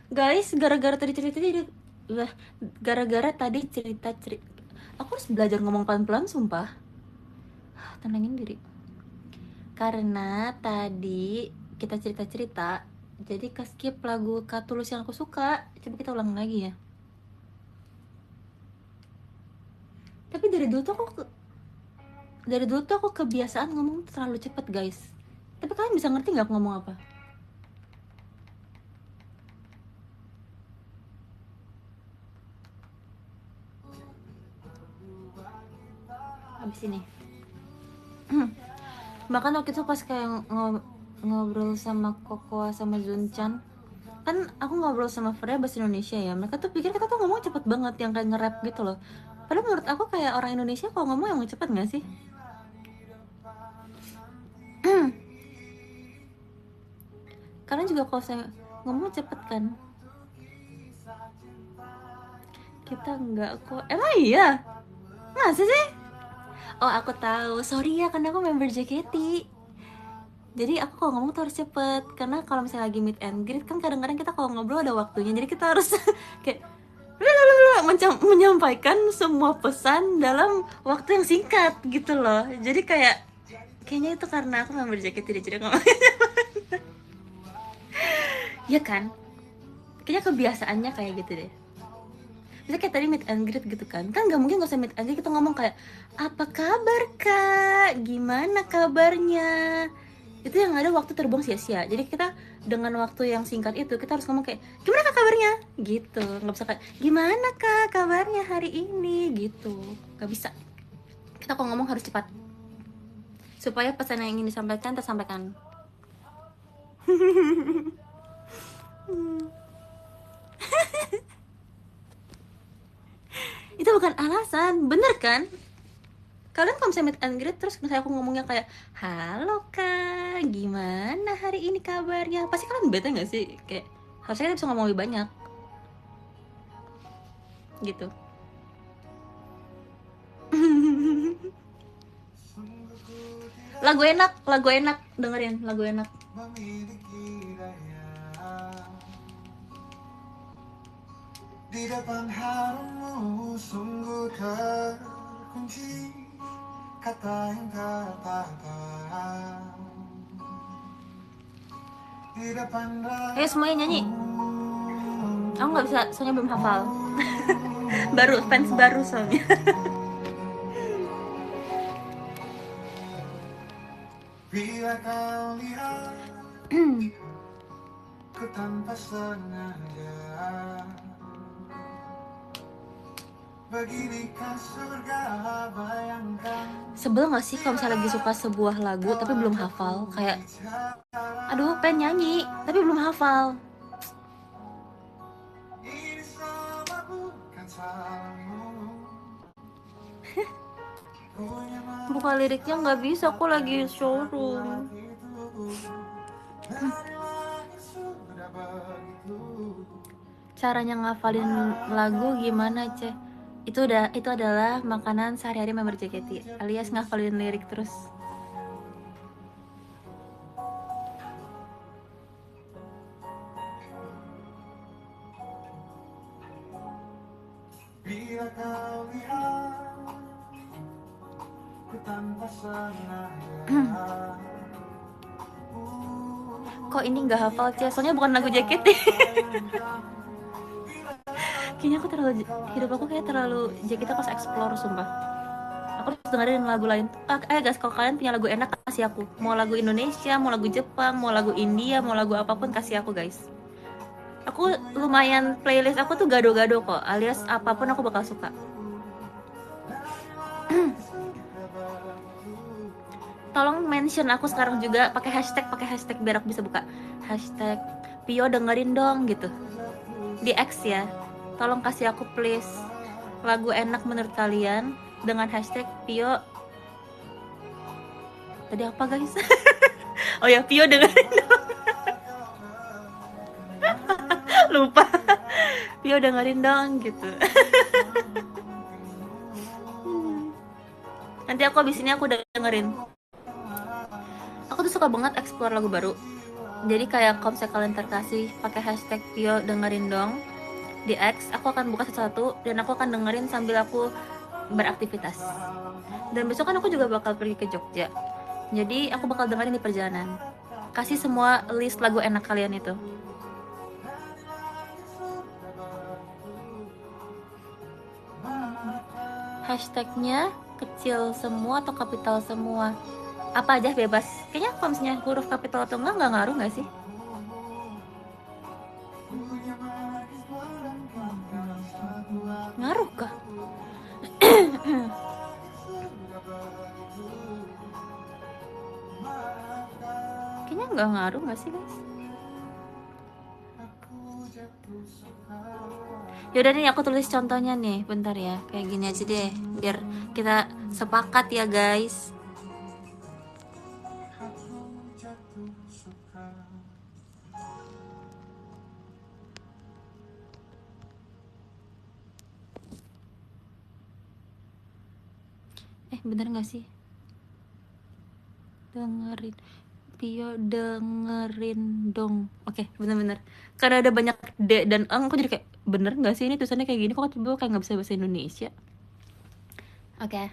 Guys, gara-gara tadi cerita aku harus belajar ngomong pelan-pelan sumpah. Tenangin diri. Karena tadi kita cerita jadi ke-skip lagu Katulus yang aku suka. Coba kita ulang lagi ya. Tapi dari dulu tuh aku kebiasaan ngomong terlalu cepet, guys. Tapi kalian bisa ngerti nggak aku ngomong apa? Habis ini. Bahkan waktu itu pas kayak ngobrol sama Kokoa sama Zunchan, kan aku ngobrol sama Freya bahasa Indonesia ya, mereka tuh pikir kita tuh ngomong cepet banget yang kayak nge-rap gitu loh. Padahal menurut aku kayak orang Indonesia kalau ngomong emang cepet gak sih? Kalian juga kalau saya ngomong cepet kan? Kita enggak kok. Emang iya? Masa sih? Oh, aku tahu. Sorry ya, karena aku member JKT. Jadi aku kalau ngomong tuh harus cepet. Karena kalau misalnya lagi meet and greet kan kadang-kadang kita kalau ngobrol ada waktunya. Jadi kita harus kayak menyampaikan semua pesan dalam waktu yang singkat gitu loh. Jadi kayaknya itu karena aku member JKT jadi ngomong. Ya kan? Kayaknya kebiasaannya kayak gitu deh. Misalnya kayak tadi meet and greet gitu kan gak mungkin gak usah meet and greet kita ngomong kayak apa kabar kak, gimana kabarnya, itu yang ada waktu terbuang sia-sia. Jadi kita dengan waktu yang singkat itu kita harus ngomong kayak gimana kak kabarnya gitu, nggak bisa kayak gimana kak kabarnya hari ini gitu, nggak bisa. Kita kalau ngomong harus cepat supaya pesan yang ingin disampaikan tersampaikan. Itu bukan alasan, bener kan? Kalian kalau misalnya meet and greet terus misalnya aku ngomongnya kayak halo kak, gimana hari ini kabarnya, pasti kalian bete gak sih? Kayak harusnya kita bisa ngomong lebih banyak gitu. lagu enak dengerin lagu enak. Di depan harummu sungguh terkunci kata yang tertahan. Di depan ayo semuanya nyanyi. Aku nggak bisa soalnya belum hafal. Baru fans baru soalnya. Bila kau lihat ku tanpa sengaja, beginikan surga bayangkan. Sebel gak sih kalau misalnya lagi suka sebuah lagu tapi belum hafal? Kayak aduh pengen nyanyi tapi belum hafal. Buka liriknya nggak bisa, aku lagi showroom. Caranya ngafalin lagu gimana, Ceh? Itu adalah makanan sehari-hari member JKT, alias ngafalin lirik terus. Kok ini nggak hafal Cia? Soalnya bukan lagu JKT. Kayaknya aku terlalu, hidup aku kayak terlalu JKT pas explore sumpah. Aku harus dengerin lagu lain. Guys, kalau kalian punya lagu enak kasih aku. Mau lagu Indonesia, mau lagu Jepang, mau lagu India, mau lagu apapun kasih aku guys. Aku lumayan, playlist aku tuh gado-gado kok, alias apapun aku bakal suka. Tolong mention aku sekarang juga pakai hashtag biar aku bisa buka. Hashtag Pio dengerin dong gitu. Di X ya. Tolong kasih aku please lagu enak menurut kalian dengan hashtag Pio. Tadi apa guys? Oh ya, Pio dengerin dong. Lupa. Pio dengerin dong gitu. Nanti aku abis ini aku dengerin. Aku tuh suka banget explore lagu baru. Jadi kayak kalau misalnya kalian terkasih pakai hashtag Pio dengerin dong di X, aku akan buka satu-satu dan aku akan dengerin sambil aku beraktivitas. Dan besok kan aku juga bakal pergi ke Jogja. Jadi aku bakal dengerin di perjalanan. Kasih semua list lagu enak kalian itu. Hashtagnya kecil semua atau kapital semua? Apa aja bebas. Kayaknya kalau misalnya huruf kapital atau enggak ngaruh nggak sih? Ngaruh kah? Kayaknya nggak ngaruh nggak sih guys? Yaudah nih aku tulis contohnya nih, bentar ya, kayak gini aja deh, biar kita sepakat ya guys. Bener gak sih? Dengerin Pio dengerin dong. Oke, bener-bener. Karena ada banyak D dan eng, aku jadi kayak bener gak sih ini tulisannya kayak gini? Kok tiba kayak gak bisa bahasa Indonesia? Oke.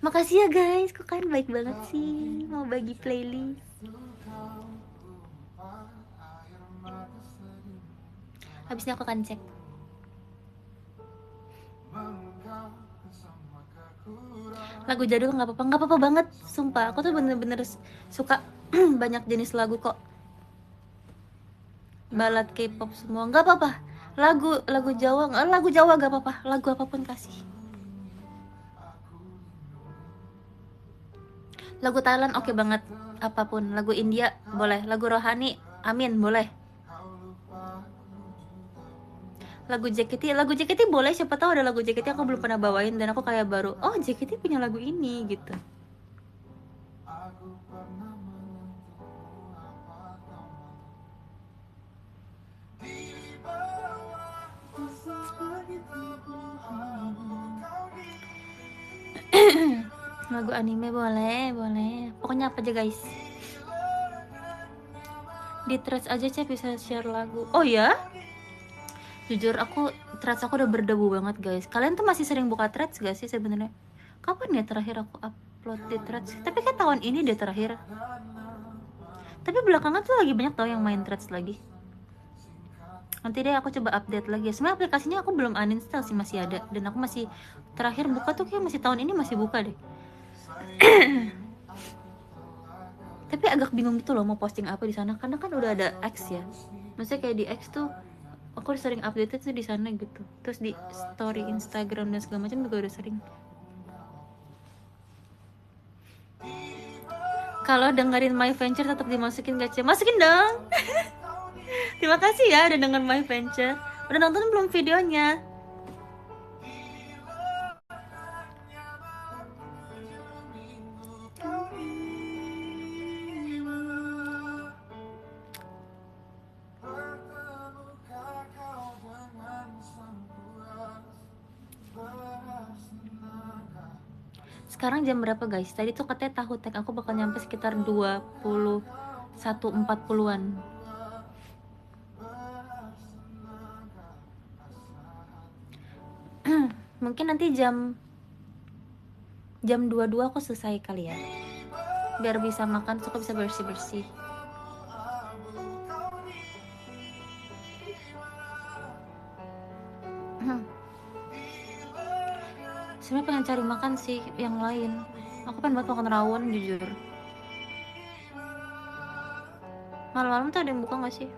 Makasih ya guys, kok kalian baik banget sih mau bagi playlist. Habisnya aku akan cek. Lagu jadul nggak apa-apa banget, sumpah. Aku tuh bener-bener suka banyak jenis lagu kok. Balad K-pop semua nggak apa-apa. Lagu Jawa nggak apa-apa. Lagu apapun kasih. Lagu Thailand oke banget, apapun. Lagu India boleh. Lagu rohani, amin boleh. Lagu JKT boleh, siapa tahu ada lagu JKT aku belum pernah bawain dan aku kayak baru, oh JKT punya lagu ini gitu. Lagu anime boleh. Pokoknya apa aja guys. Di threads aja cek bisa share lagu. Oh ya? Jujur aku threads aku udah berdebu banget guys. Kalian tuh masih sering buka threads gak sih sebenarnya? Kapan ya terakhir aku upload di threads? Tapi kayak tahun ini deh terakhir. Tapi belakangan tuh lagi banyak tau yang main threads lagi. Nanti deh aku coba update lagi. Sebenarnya aplikasinya aku belum uninstall sih, masih ada. Dan aku masih terakhir buka tuh kayak masih tahun ini masih buka deh. Tapi agak bingung gitu loh mau posting apa di sana karena kan udah ada X ya. Maksudnya kayak di X tuh aku udah sering update tuh di sana gitu. Terus di story Instagram dan segala macam juga udah sering. Kalau dengerin My Venture tetap dimasukin gak, masukin dong. Terima kasih ya udah denger My Venture. Udah nonton belum videonya? Sekarang jam berapa guys? Tadi tuh katanya tahu tek aku bakal nyampe sekitar 21.40-an. Mungkin nanti jam 22 aku selesai kali ya, biar bisa makan, suka bisa bersih-bersih. Sebenarnya pengen cari makan sih yang lain. Aku pengen banget makan rawon jujur. Malam-malam tuh ada yang buka nggak sih?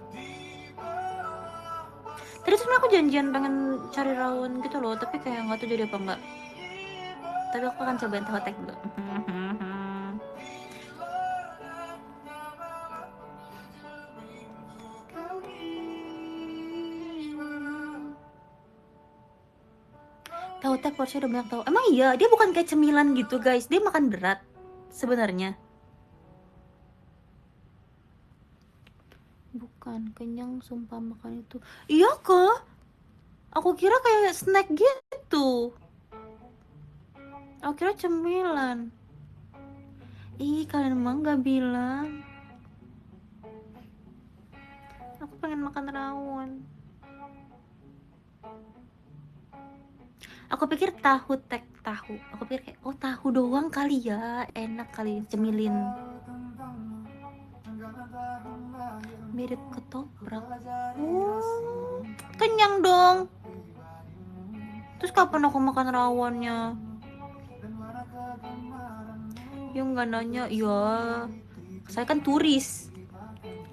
Tadi sebenarnya aku janjian pengen cari rawon gitu loh, tapi kayak nggak tahu jadi apa enggak. Tapi aku akan cobain tahu tek dulu. Tahu tek porsinya udah banyak tahu. Emang iya, dia bukan kayak cemilan gitu guys, dia makan berat sebenarnya. Bukan, kenyang sumpah makan itu. Iya kok? Aku kira kayak snack gitu. Aku kira cemilan. Ih, kalian emang gak bilang. Aku pengen makan rawon. Aku pikir tahu tek tahu. Aku pikir kayak oh tahu doang kali ya, enak kali cemilin. Mirip ketoprak. Oh, kenyang dong. Terus kapan aku makan rawonnya? Ya nggak nanya, ya. Saya kan turis.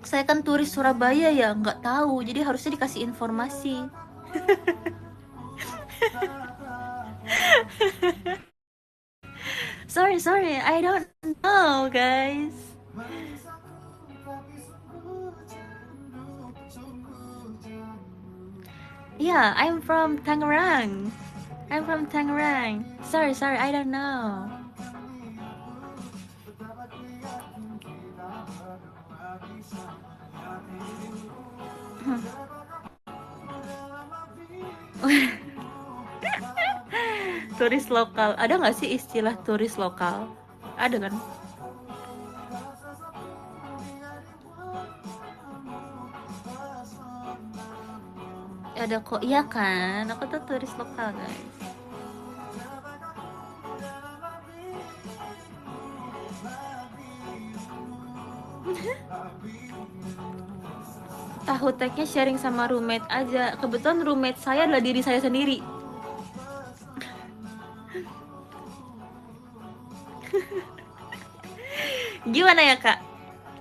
Saya kan turis Surabaya ya, nggak tahu. Jadi harusnya dikasih informasi. Sorry, I don't know, guys. Yeah, I'm from Tangerang. I'm from Tangerang. Sorry, I don't know. Turis lokal, ada nggak sih istilah turis lokal? Ada kan? Ada kok, iya kan? Aku tuh turis lokal guys. Tahu teknya sharing sama roommate aja. Kebetulan roommate saya adalah diri saya sendiri. Gimana ya kak?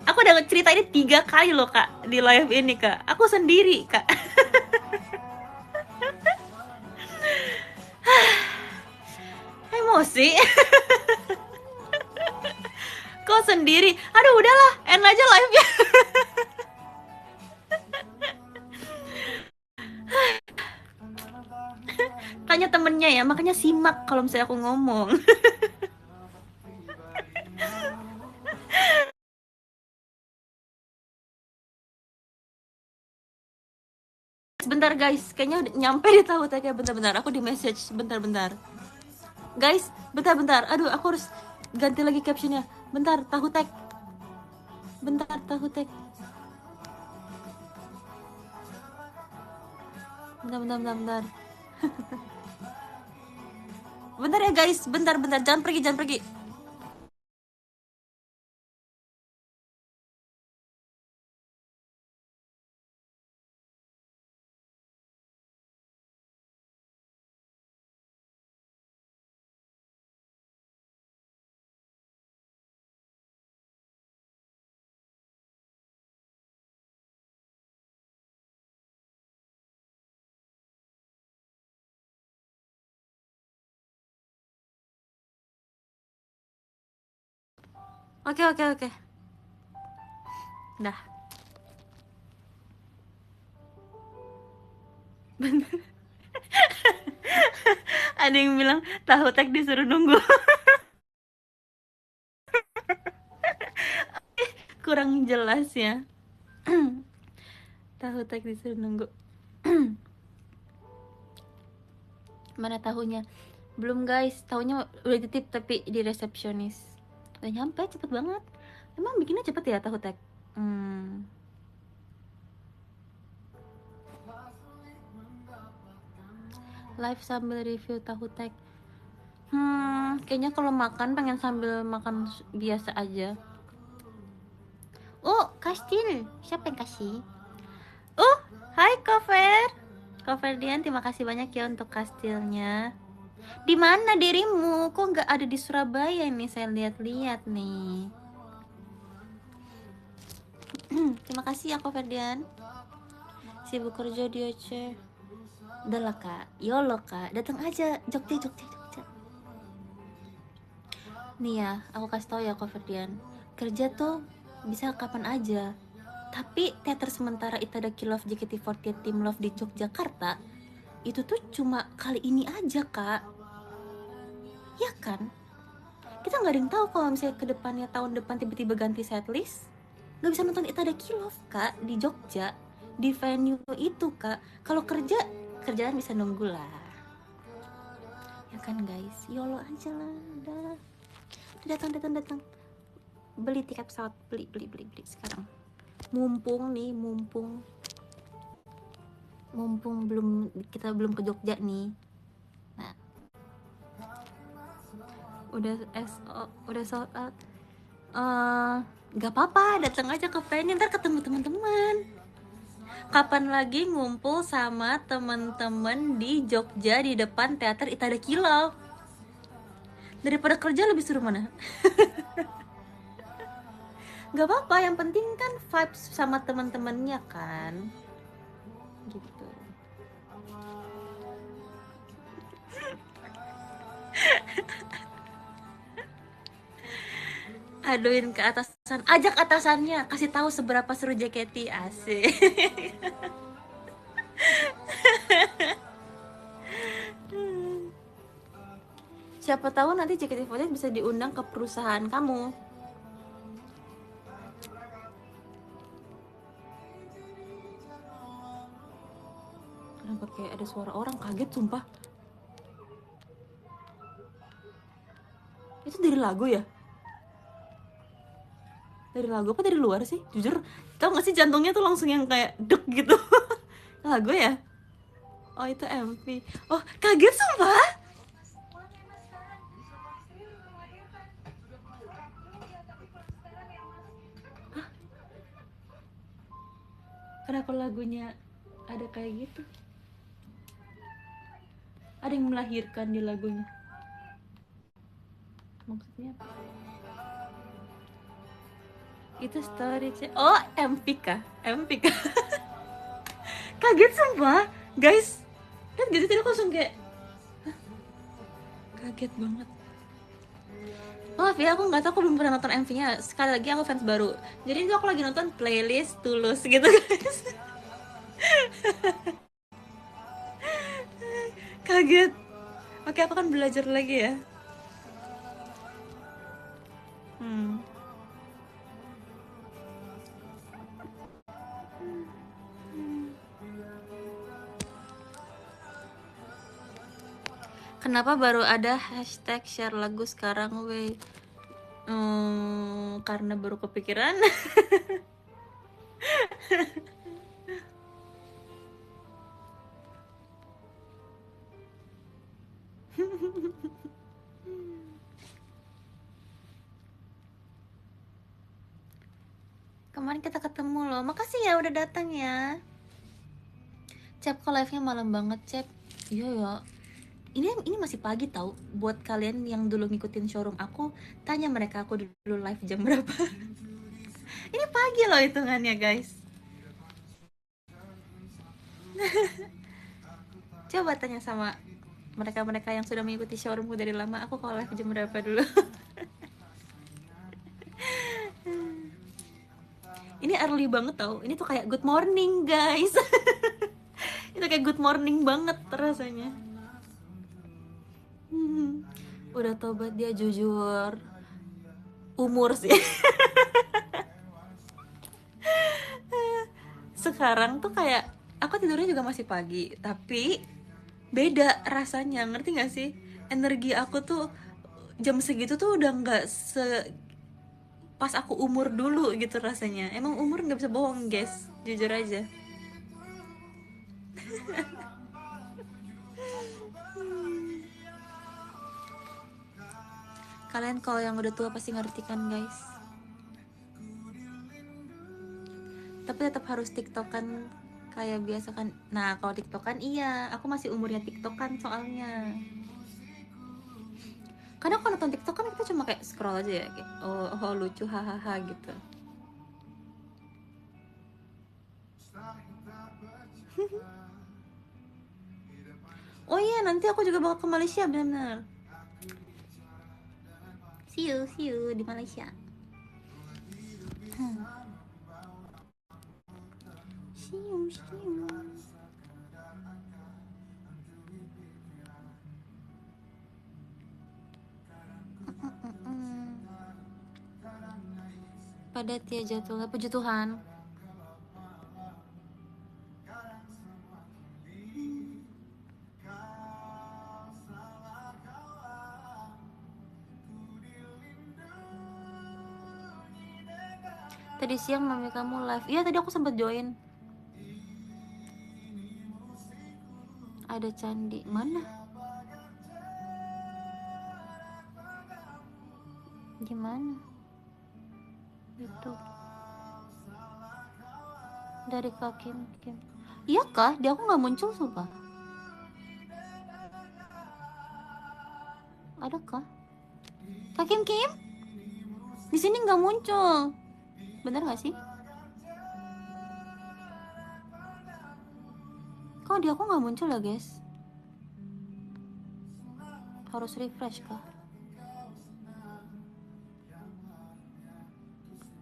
Aku udah cerita ini 3 kali loh kak di live ini kak. Aku sendiri kak. Emosi. Kok sendiri? Aduh udahlah, end aja live-nya. Tanya temennya ya, makanya simak kalau misalnya aku ngomong. Bentar guys, kayaknya udah nyampe di tahu teknya. Bentar-bentar, aku di message. Bentar-bentar. Guys, bentar-bentar. Aduh, aku harus ganti lagi captionnya. Bentar, tahu tek. Bentar, tahu tek. Bentar. Bentar ya guys, bentar. Jangan pergi. Oke. Dah. Ada yang bilang tahu tek disuruh nunggu. Kurang jelas ya. Tahu tek disuruh nunggu. Mana tahunya? Belum guys, tahunya udah titip tapi di resepsionis. Udah nyampe cepet banget. Emang bikinnya cepet ya tahu tek? Live sambil review tahu tek. Kayaknya kalau makan pengen sambil makan biasa aja. Oh, kastil. Siapa yang kasih? Oh, hai Cover. Coverdian, terima kasih banyak ya untuk kastilnya. Di mana dirimu? Kok nggak ada di Surabaya nih? Saya lihat-lihat nih. Terima kasih ya Coverdian. Sibuk kerja di Aceh. Udah lah kak, yolo kak, datang aja Jogja. Nih ya, aku kasih tau ya Coverdian, kerja tuh bisa kapan aja. Tapi teater sementara Itada Love JKT48 Team Love di Yogyakarta itu tuh cuma kali ini aja kak. Ya kan? Kita nggak ada yang tahu kalau misalnya ke depannya tahun depan tiba-tiba ganti setlist, nggak bisa nonton Itada Love kak di Jogja, di venue itu kak. Kalau kerjaan bisa nunggu lah. Ya kan guys, YOLO aja lah, udah. Datang. Beli tiket pesawat, beli sekarang. Mumpung kita belum ke Jogja nih. Nah, udah sold out. Gak apa-apa, datang aja ke venue, ntar ketemu teman-teman. Kapan lagi ngumpul sama teman-teman di Jogja di depan teater Itada Kilau? Daripada kerja lebih seru mana? Gak apa-apa, yang penting kan vibes sama teman-temannya kan, gitu. Aduin ke atasan, ajak atasannya, kasih tahu seberapa seru JKT, asik. Siapa tahu nanti JKT48 bisa diundang ke perusahaan kamu. Kenapa kayak ada suara orang? Kaget sumpah. Itu dari lagu ya? Dari lagu apa dari luar sih? Jujur, tau gak sih jantungnya tuh langsung yang kayak dek gitu. Lagu ya? Oh itu MV. Oh kaget sumpah. Hah? Kenapa lagunya ada kayak gitu? Ada yang melahirkan di lagunya. Maksudnya apa? Itu story oh MV kah? MV kah? Kaget sumpah guys, kan gitu tadi aku langsung kayak hah? Kaget banget. Maaf ya, aku nggak tahu, aku belum pernah nonton MV-nya. Sekali lagi aku fans baru, jadi itu aku lagi nonton playlist Tulus gitu guys. Kaget. Oke, aku kan belajar lagi ya. Kenapa baru ada hashtag share lagu sekarang, wey? Karena baru kepikiran. Kemarin kita ketemu loh. Makasih ya udah datang ya. Cep, kok live-nya malam banget, Cep? Iya ya. Ini masih pagi tau. Buat kalian yang dulu ngikutin showroom aku, tanya mereka aku dulu live jam berapa. Ini pagi loh hitungannya, guys. Coba tanya sama mereka-mereka yang sudah mengikuti showroomku dari lama, aku kalau live jam berapa dulu. Ini early banget tau. Ini tuh kayak good morning, guys. Itu kayak good morning banget rasanya. Udah tobat dia, jujur. Umur sih. Sekarang tuh kayak aku tidurnya juga masih pagi, tapi beda rasanya, ngerti gak sih? Energi aku tuh jam segitu tuh udah nggak pas aku umur dulu gitu rasanya. Emang umur nggak bisa bohong, guys, jujur aja. Kalian kalau yang udah tua pasti ngerti kan guys. Tapi tetap harus tiktokan kayak biasa kan. Nah kalau tiktokan iya, aku masih umurnya tiktokan soalnya. Kadang kalau nonton tiktok kan kita cuma kayak scroll aja ya, kayak oh lucu hahaha gitu. Oh iya, nanti aku juga bakal ke Malaysia, benar-benar. See you di Malaysia. See you. Pada Tia jatuh, puji Tuhan. Tadi siang mami kamu live. Iya tadi aku sempat join. Ada candi mana? Gimana? Itu dari Kak Kim. Iya kah? Dia aku nggak muncul sumpah. Ada kah? Kak Kim? Di sini nggak muncul. Bener nggak sih? Kok di aku nggak muncul ya guys? Harus refresh kah?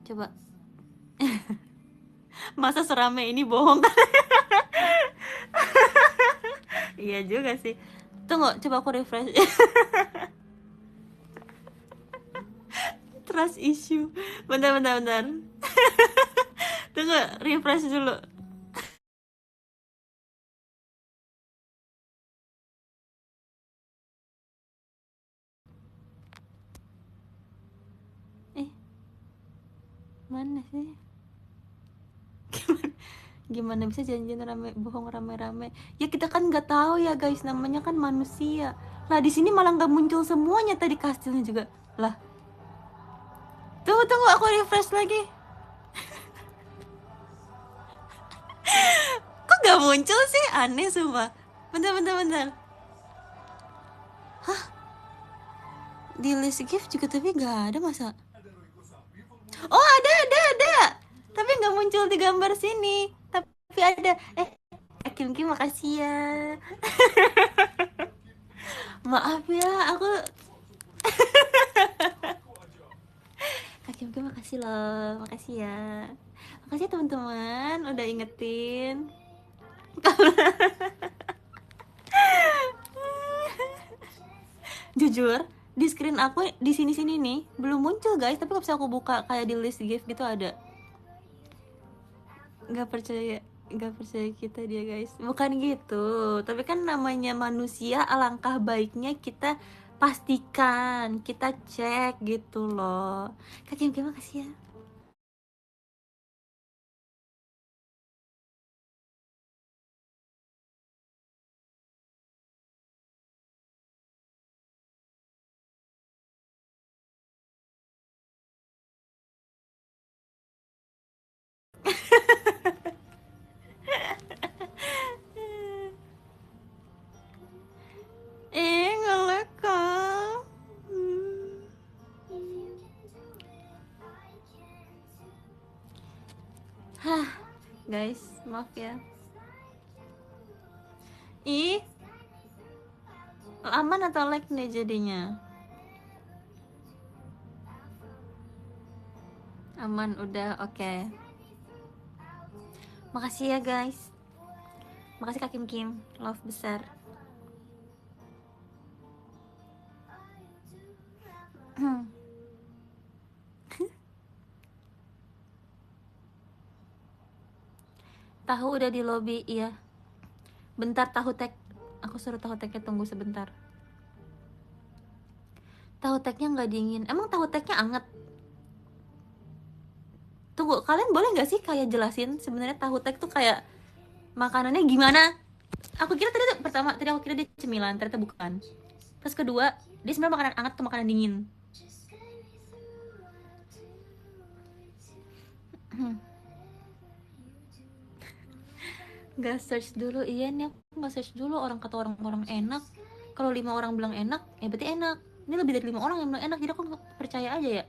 Coba. Masa serame ini bohong kan? Iya juga sih. Tunggu, coba aku refresh. Trust issue. Bentar. Tunggu, refresh dulu. Mana sih? Gimana bisa janjian bohong rame-rame? Ya kita kan nggak tahu ya guys, namanya kan manusia. Lah di sini malah nggak muncul semuanya tadi kastilnya juga. Lah. Tunggu aku refresh lagi. Kok nggak muncul sih? Aneh sumpah. Bentar. Hah? Di list gift juga tapi nggak ada masa? Oh ada. Tapi nggak muncul di gambar sini. Tapi ada. Kim makasih ya. Maaf ya, aku Kak Kim makasih loh, makasih ya. Makasih teman-teman udah ingetin. Jujur, di screen aku di sini nih belum muncul guys, tapi kalau bisa aku buka kayak di list gift gitu ada. Gak percaya kita dia guys, bukan gitu, tapi kan namanya manusia, alangkah baiknya kita pastikan, kita cek gitu loh. Kak Kim makasih ya. Ngelekam. Hah, guys, maaf ya. Aman atau lag nih jadinya? Aman, udah, oke. Makasih ya guys. Makasih Kak Kim, love besar. Tahu udah di lobby, iya. Bentar tahu tek, aku suruh tahu teknya tunggu sebentar. Tahu teknya nggak dingin, emang tahu teknya anget? Tunggu, kalian boleh nggak sih kayak jelasin sebenarnya tahu tek tuh kayak makanannya gimana? Aku kira tadi aku kira dia cemilan, ternyata bukan. Terus kedua, dia sebenarnya makanan anget atau makanan dingin? Nggak search dulu, iya nih aku nggak search dulu orang kata orang-orang enak. Kalau 5 orang bilang enak, ya berarti enak. Ini lebih dari 5 orang yang bilang enak, jadi aku percaya aja ya.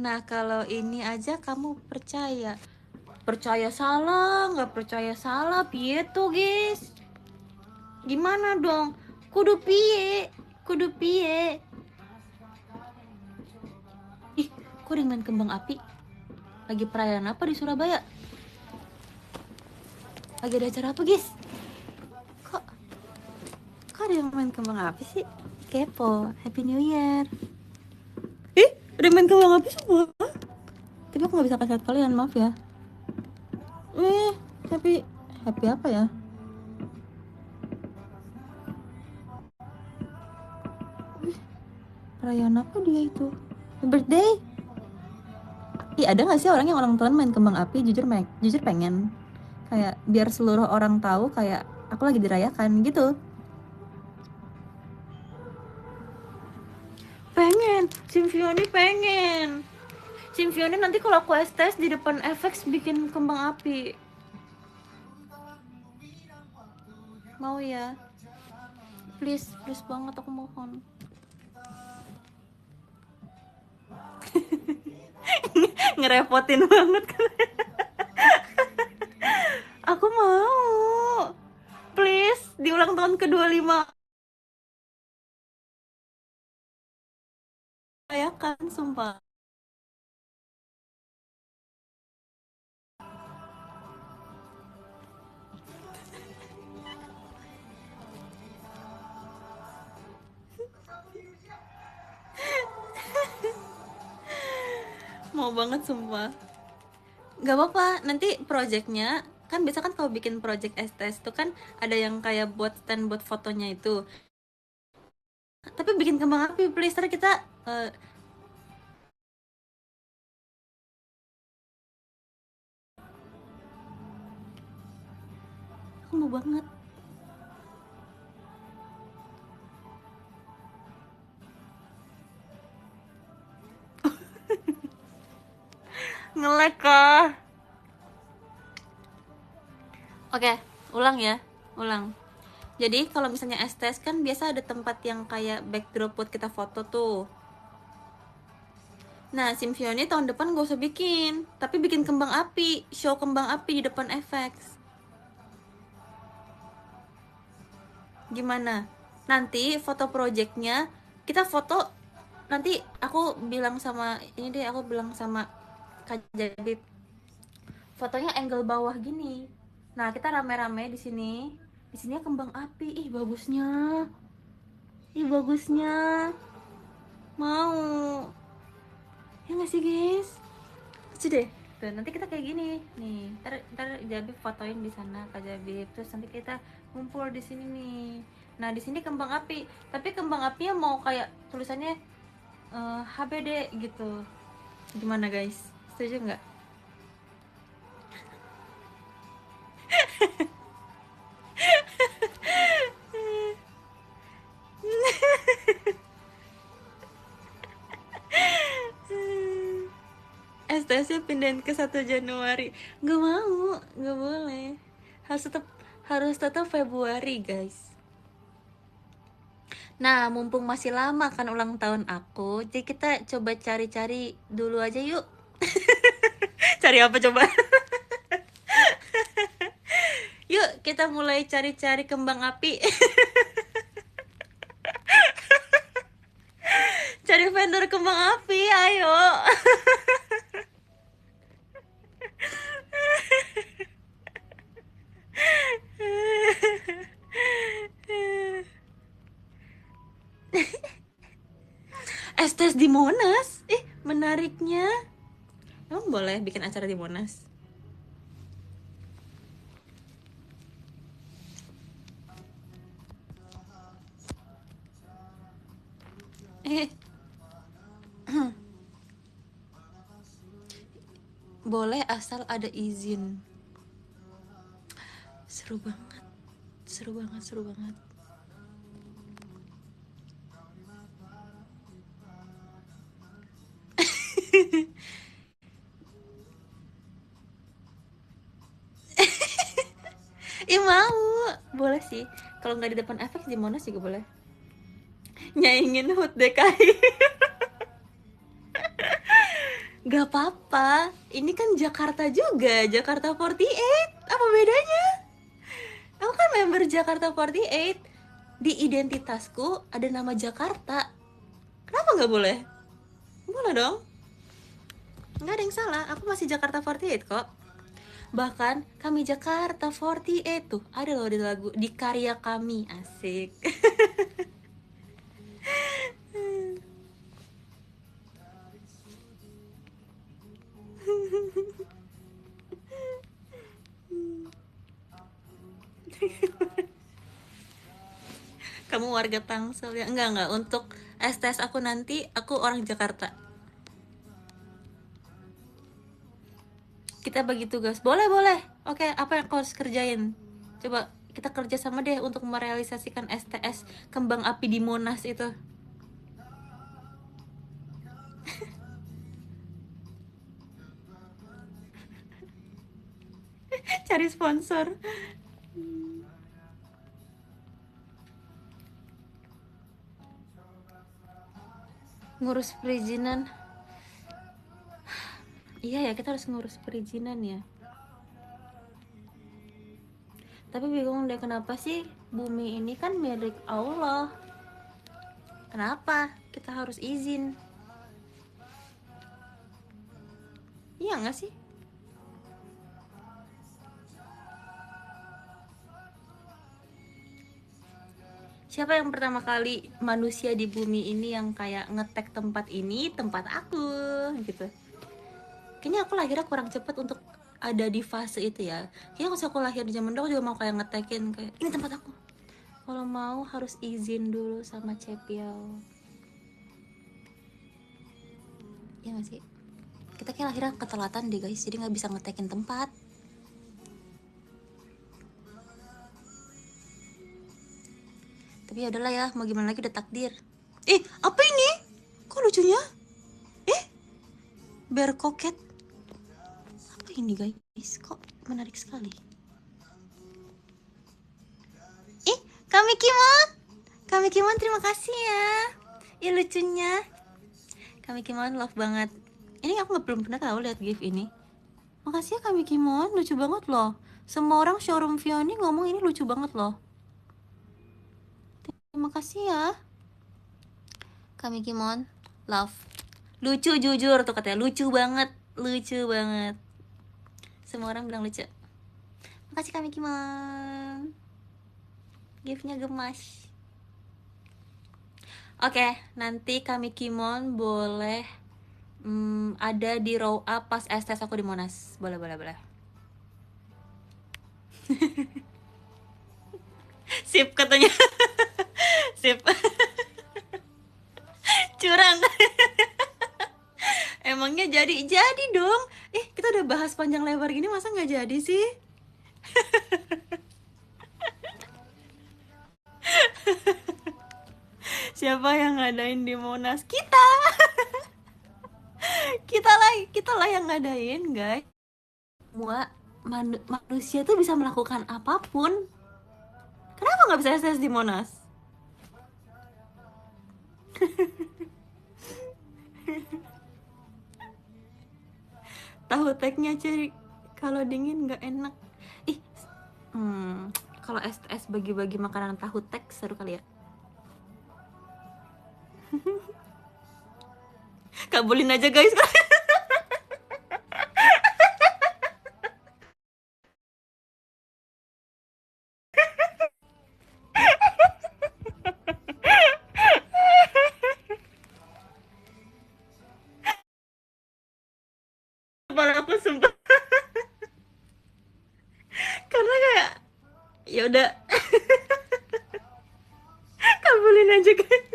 Nah kalau ini aja kamu percaya, percaya salah, nggak percaya salah, piye tuh guys? Gimana dong? Kudu piye? Kudu piye? Ih, kok ada yang main kembang api? Lagi perayaan apa di Surabaya? Lagi ada acara apa guys? Kok kok ada yang main kembang api sih? Kepo. Happy New Year. Ih, ada yang main kembang api semua. Tapi aku nggak bisa kasih lihat kalian, maaf ya. Happy happy apa ya? Perayaan apa dia itu? Birthday? Ih, ada nggak sih orang yang orang tahun main kembang api? Jujur pengen. Kayak biar seluruh orang tahu kayak aku lagi dirayakan gitu. Pengen, Simfioni pengen. Simfioni nanti kalau aku STS di depan FX bikin kembang api. Mau ya? Please, please banget aku mohon. Ngerepotin banget kan. Aku mau. Please, di ulang tahun ke-25 ya kan, sumpah. Mau banget sumpah. Gak apa-apa, nanti projectnya kan biasa kan kalau bikin project STS tuh kan ada yang kayak buat stand buat fotonya itu. Tapi bikin kembang api please, ntar kita aku mau banget. Ngelek kah? Oke, ulang ya, ulang. Jadi kalau misalnya STS kan biasa ada tempat yang kayak backdrop buat kita foto tuh. Nah, Simfioni tahun depan gak usah bikin, tapi bikin kembang api, show kembang api di depan FX. Gimana? Nanti foto projectnya kita foto, nanti aku bilang sama ini deh, aku bilang sama Kak Jabib, fotonya angle bawah gini. Nah, kita rame-rame di sini. Di sini kembang api. Ih, bagusnya. Ih, bagusnya. Mau. Ya nggak sih, guys? Lucu deh. Tuh, nanti kita kayak gini. Nih, ntar Jabib fotoin di sana, Kak Jabib. Terus nanti kita kumpul di sini nih. Nah, di sini kembang api. Tapi kembang apinya mau kayak tulisannya HBD gitu. Gimana, guys? Setuju nggak? STS-nya pindahin ke 1 Januari. Nggak mau, nggak boleh. Harus tetap Februari, guys. Nah, mumpung masih lama kan ulang tahun aku, jadi kita coba cari-cari dulu aja yuk. Cari apa coba? Yuk, kita mulai cari-cari kembang api. Cari vendor kembang api, ayo. STS di Monas? Menariknya. Emang boleh bikin acara di Monas? Eh, Boleh asal ada izin. Seru banget, seru banget, seru banget. Ih mau, boleh sih. Kalau nggak di depan FX di Monas juga boleh. Nyaingin HUT DKI. Gak apa-apa, ini kan Jakarta juga, Jakarta 48. Apa bedanya? Aku kan member Jakarta 48. Di identitasku ada nama Jakarta. Kenapa nggak boleh? Boleh dong. Nggak ada yang salah, aku masih Jakarta 48 kok. Bahkan kami Jakarta 48 tuh ada loh di lagu, di karya kami. Asik. Kamu warga Tangsel ya? Enggak, untuk STS aku nanti aku orang Jakarta. Kita bagi tugas. Boleh, boleh. Oke, apa yang kau harus kerjain? Coba kita kerja sama deh untuk merealisasikan STS kembang api di Monas itu. Cari sponsor. Ngurus perizinan. Iya ya, kita harus ngurus perizinan ya. Tapi bingung deh, kenapa sih bumi ini kan milik Allah? Kenapa kita harus izin? Iya nggak sih? Siapa yang pertama kali manusia di bumi ini yang kayak ngetek tempat ini, tempat aku gitu? Kayaknya aku lahirnya kurang cepet untuk ada di fase itu ya. Kayaknya kalau aku lahir di zaman dulu aku juga mau kayak ngetekin kayak ini tempat aku. Kalau mau harus izin dulu sama Cepiao. Iya gak sih? Kita kayak lahirnya ketelatan deh guys, jadi nggak bisa ngetekin tempat. Tapi ya udahlah ya, mau gimana lagi, udah takdir. Apa ini? Kok lucunya? Bear koket. Apa ini guys? Kok menarik sekali. Kami Kimon. Kami Kimon, terima kasih ya. Ih lucunya. Kami Kimon love banget. Ini aku belum pernah tahu lihat gift ini. Makasih ya Kami Kimon, lucu banget loh. Semua orang showroom Vioni ngomong ini lucu banget loh. Terima kasih ya. Kami Kimon, love. Lucu jujur tuh katanya, lucu banget, lucu banget. Semua orang bilang lucu. Makasih Kami Kimon. Giftnya gemas. Oke, nanti Kami Kimon boleh ada di row up pas STS aku di Monas. Boleh, boleh, boleh. Sip katanya. Sip. Curang. Emangnya jadi dong. Kita udah bahas panjang lebar gini, masa nggak jadi sih? Siapa yang ngadain di Monas? Kita. Kita lah yang ngadain, guys. Semua manusia tuh bisa melakukan apapun. Kenapa nggak bisa STS di Monas? Tahu teknya ceri, kalau dingin nggak enak. Kalau STS bagi-bagi makanan tahu tek seru kali ya. Kabulin aja guys. Kepala aku sumpah. Karena kayak ya udah. Kabulin aja guys.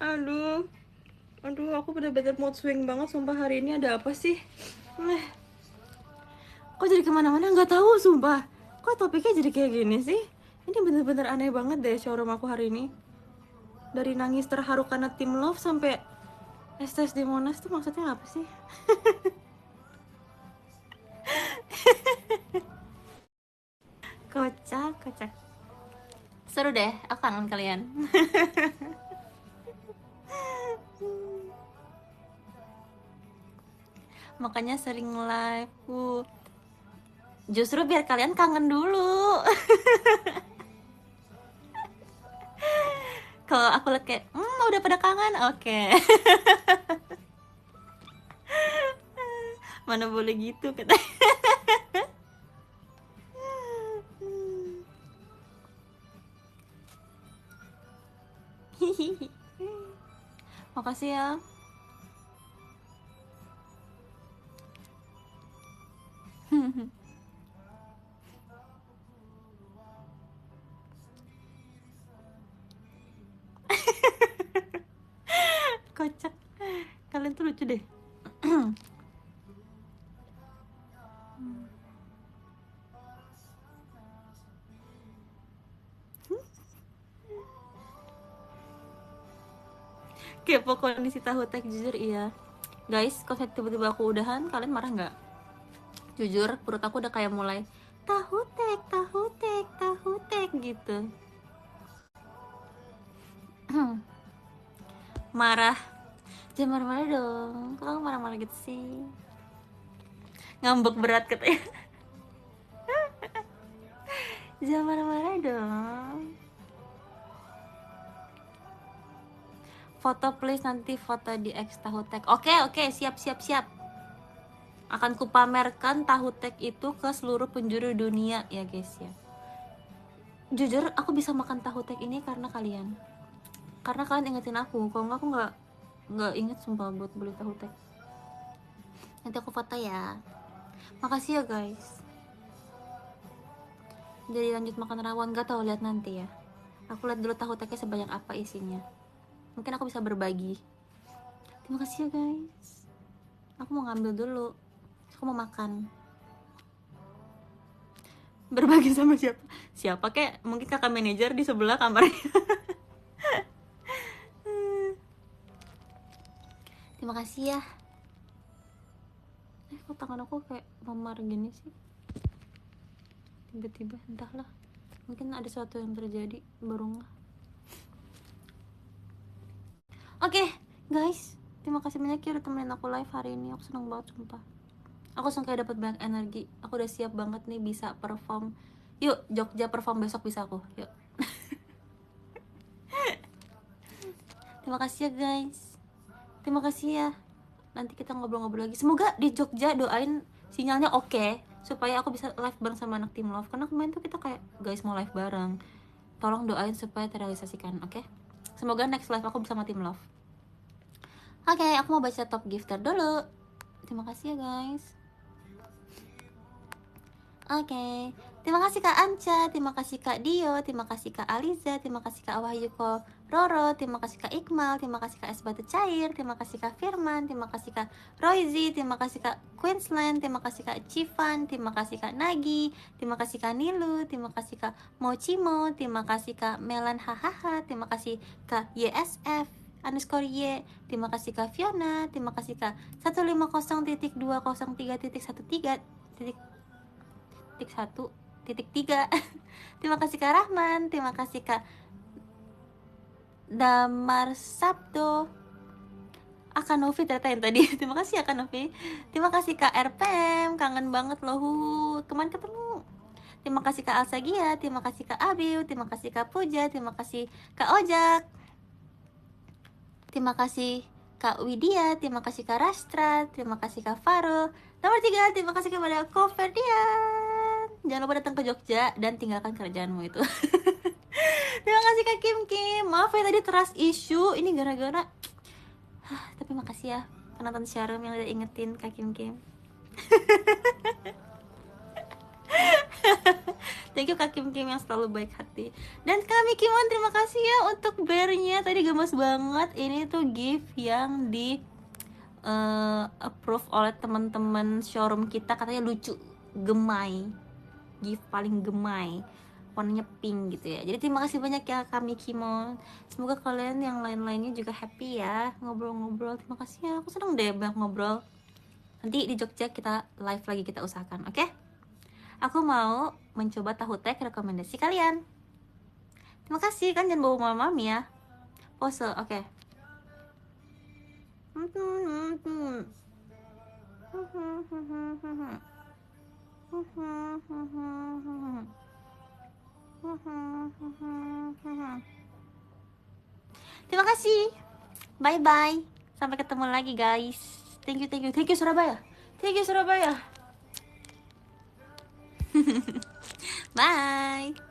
Aduh Aduh, aku bener-bener mood swing banget sumpah hari ini. Ada apa sih? Kok jadi kemana-mana nggak tahu sumpah. Kok topiknya jadi kayak gini sih? Ini bener-bener aneh banget deh showroom aku hari ini. Dari nangis terharu karena Team Love sampai STS di Monas tuh maksudnya apa sih? Kocak, kocak. Seru deh, aku kangen kalian. Makanya sering live. Justru biar kalian kangen dulu. Kalau aku liat kayak, udah pada kangen, oke. Mana boleh gitu katanya. Makasih ya. Kocak. Kalian tuh lucu deh. Kepo kondisi tahu tek, jujur iya. Guys, kalau tiba-tiba aku udahan, kalian marah nggak? Jujur, perut aku udah kayak mulai tahu tek, tahu tek, tahu tek gitu. Marah. Jangan marah-marah dong. Kok kamu marah-marah gitu sih? Ngambek berat katanya. Jangan marah-marah dong. Foto please, nanti foto di X tahu tek. Oke, siap. Akan kupamerkan tahu tek itu ke seluruh penjuru dunia ya guys ya. Jujur, aku bisa makan tahu tek ini karena kalian. Karena kalian ingetin aku. Kalau nggak, aku nggak inget sumpah buat beli tahu tek. Nanti aku foto ya. Makasih ya guys. Jadi lanjut makan rawon, gak tau, lihat nanti ya. Aku lihat dulu tahu teknya sebanyak apa isinya. Mungkin aku bisa berbagi. Terima kasih ya guys. Aku mau ngambil dulu. Aku mau makan. Berbagi sama siapa? Siapa kek? Mungkin kakak manajer di sebelah kamarnya. Terima kasih ya. Kok tangan aku kayak memar gini sih? Tiba-tiba, entahlah. Mungkin ada sesuatu yang terjadi, baru nggak. Oke, guys. Terima kasih banyak ya udah temenin aku live hari ini. Aku seneng banget sumpah. Aku langsung kayak dapat banyak energi. Aku udah siap banget nih bisa perform. Yuk, Jogja perform besok bisa aku. Yuk. Terima kasih ya guys. Terima kasih ya. Nanti kita ngobrol-ngobrol lagi. Semoga di Jogja doain sinyalnya oke, supaya aku bisa live bareng sama anak Team Love. Karena kemarin tuh kita kayak guys mau live bareng. Tolong doain supaya terrealisasikan, oke? Semoga next live aku bersama Team Love. Oke, aku mau baca top gifter dulu. Terima kasih ya guys. Oke, terima kasih Kak Anca, terima kasih Kak Dio, terima kasih Kak Aliza, terima kasih Kak Wahyuko Roro, terima kasih Kak Iqmal, terima kasih Kak Es Batu Cair, terima kasih Kak Firman, terima kasih Kak Royzi, terima kasih Kak Queensland, terima kasih Kak Civan, terima kasih Kak Nagi, terima kasih Kak Nilu, terima kasih Kak Mochimo, terima kasih Kak Melan Hahaha, terima kasih Kak YSF underscore Y, terima kasih Kak Fiona, terima kasih Kak 150.203.1.3. Terima kasih Kak Rahman, terima kasih Kak Damar Sabdo, Akanovi ternyata yang tadi. Terima kasih Akanovi. Terima kasih Kak RPM, kangen banget loh, kemarin ketemu. Terima kasih Kak Alsagia, terima kasih Kak Abiu, terima kasih Kak Puja, terima kasih Kak Ojak, terima kasih Kak Widya, terima kasih Kak Rastra, terima kasih Kak Faro. Nomor 3, terima kasih kepada Ko Ferdian. Jangan lupa datang ke Jogja dan tinggalkan kerjaanmu itu. Terima kasih Kak Kim Kim. Maaf ya tadi trust issue. Ini gara-gara tapi makasih ya penonton Sharum yang udah ingetin Kak Kim Kim. Thank you Kak Kim Kim yang selalu baik hati. Dan kami Kimon terima kasih ya untuk bearnya. Tadi gemes banget. Ini tuh gift yang di approve oleh teman-teman showroom kita, katanya lucu, gemai, gift paling gemai, warnanya pink gitu ya. Jadi terima kasih banyak ya kami Kimon. Semoga kalian yang lain-lainnya juga happy ya ngobrol-ngobrol. Terima kasih ya, aku seneng deh banyak ngobrol. Nanti di Jogja kita live lagi, kita usahakan, oke? Aku mau mencoba tahu tek rekomendasi kalian. Terima kasih, kan jangan bawa mama ya. Pose, oke. Terima kasih. Bye bye. Sampai ketemu lagi guys. Thank you, thank you, thank you Surabaya. Thank you Surabaya. Bye.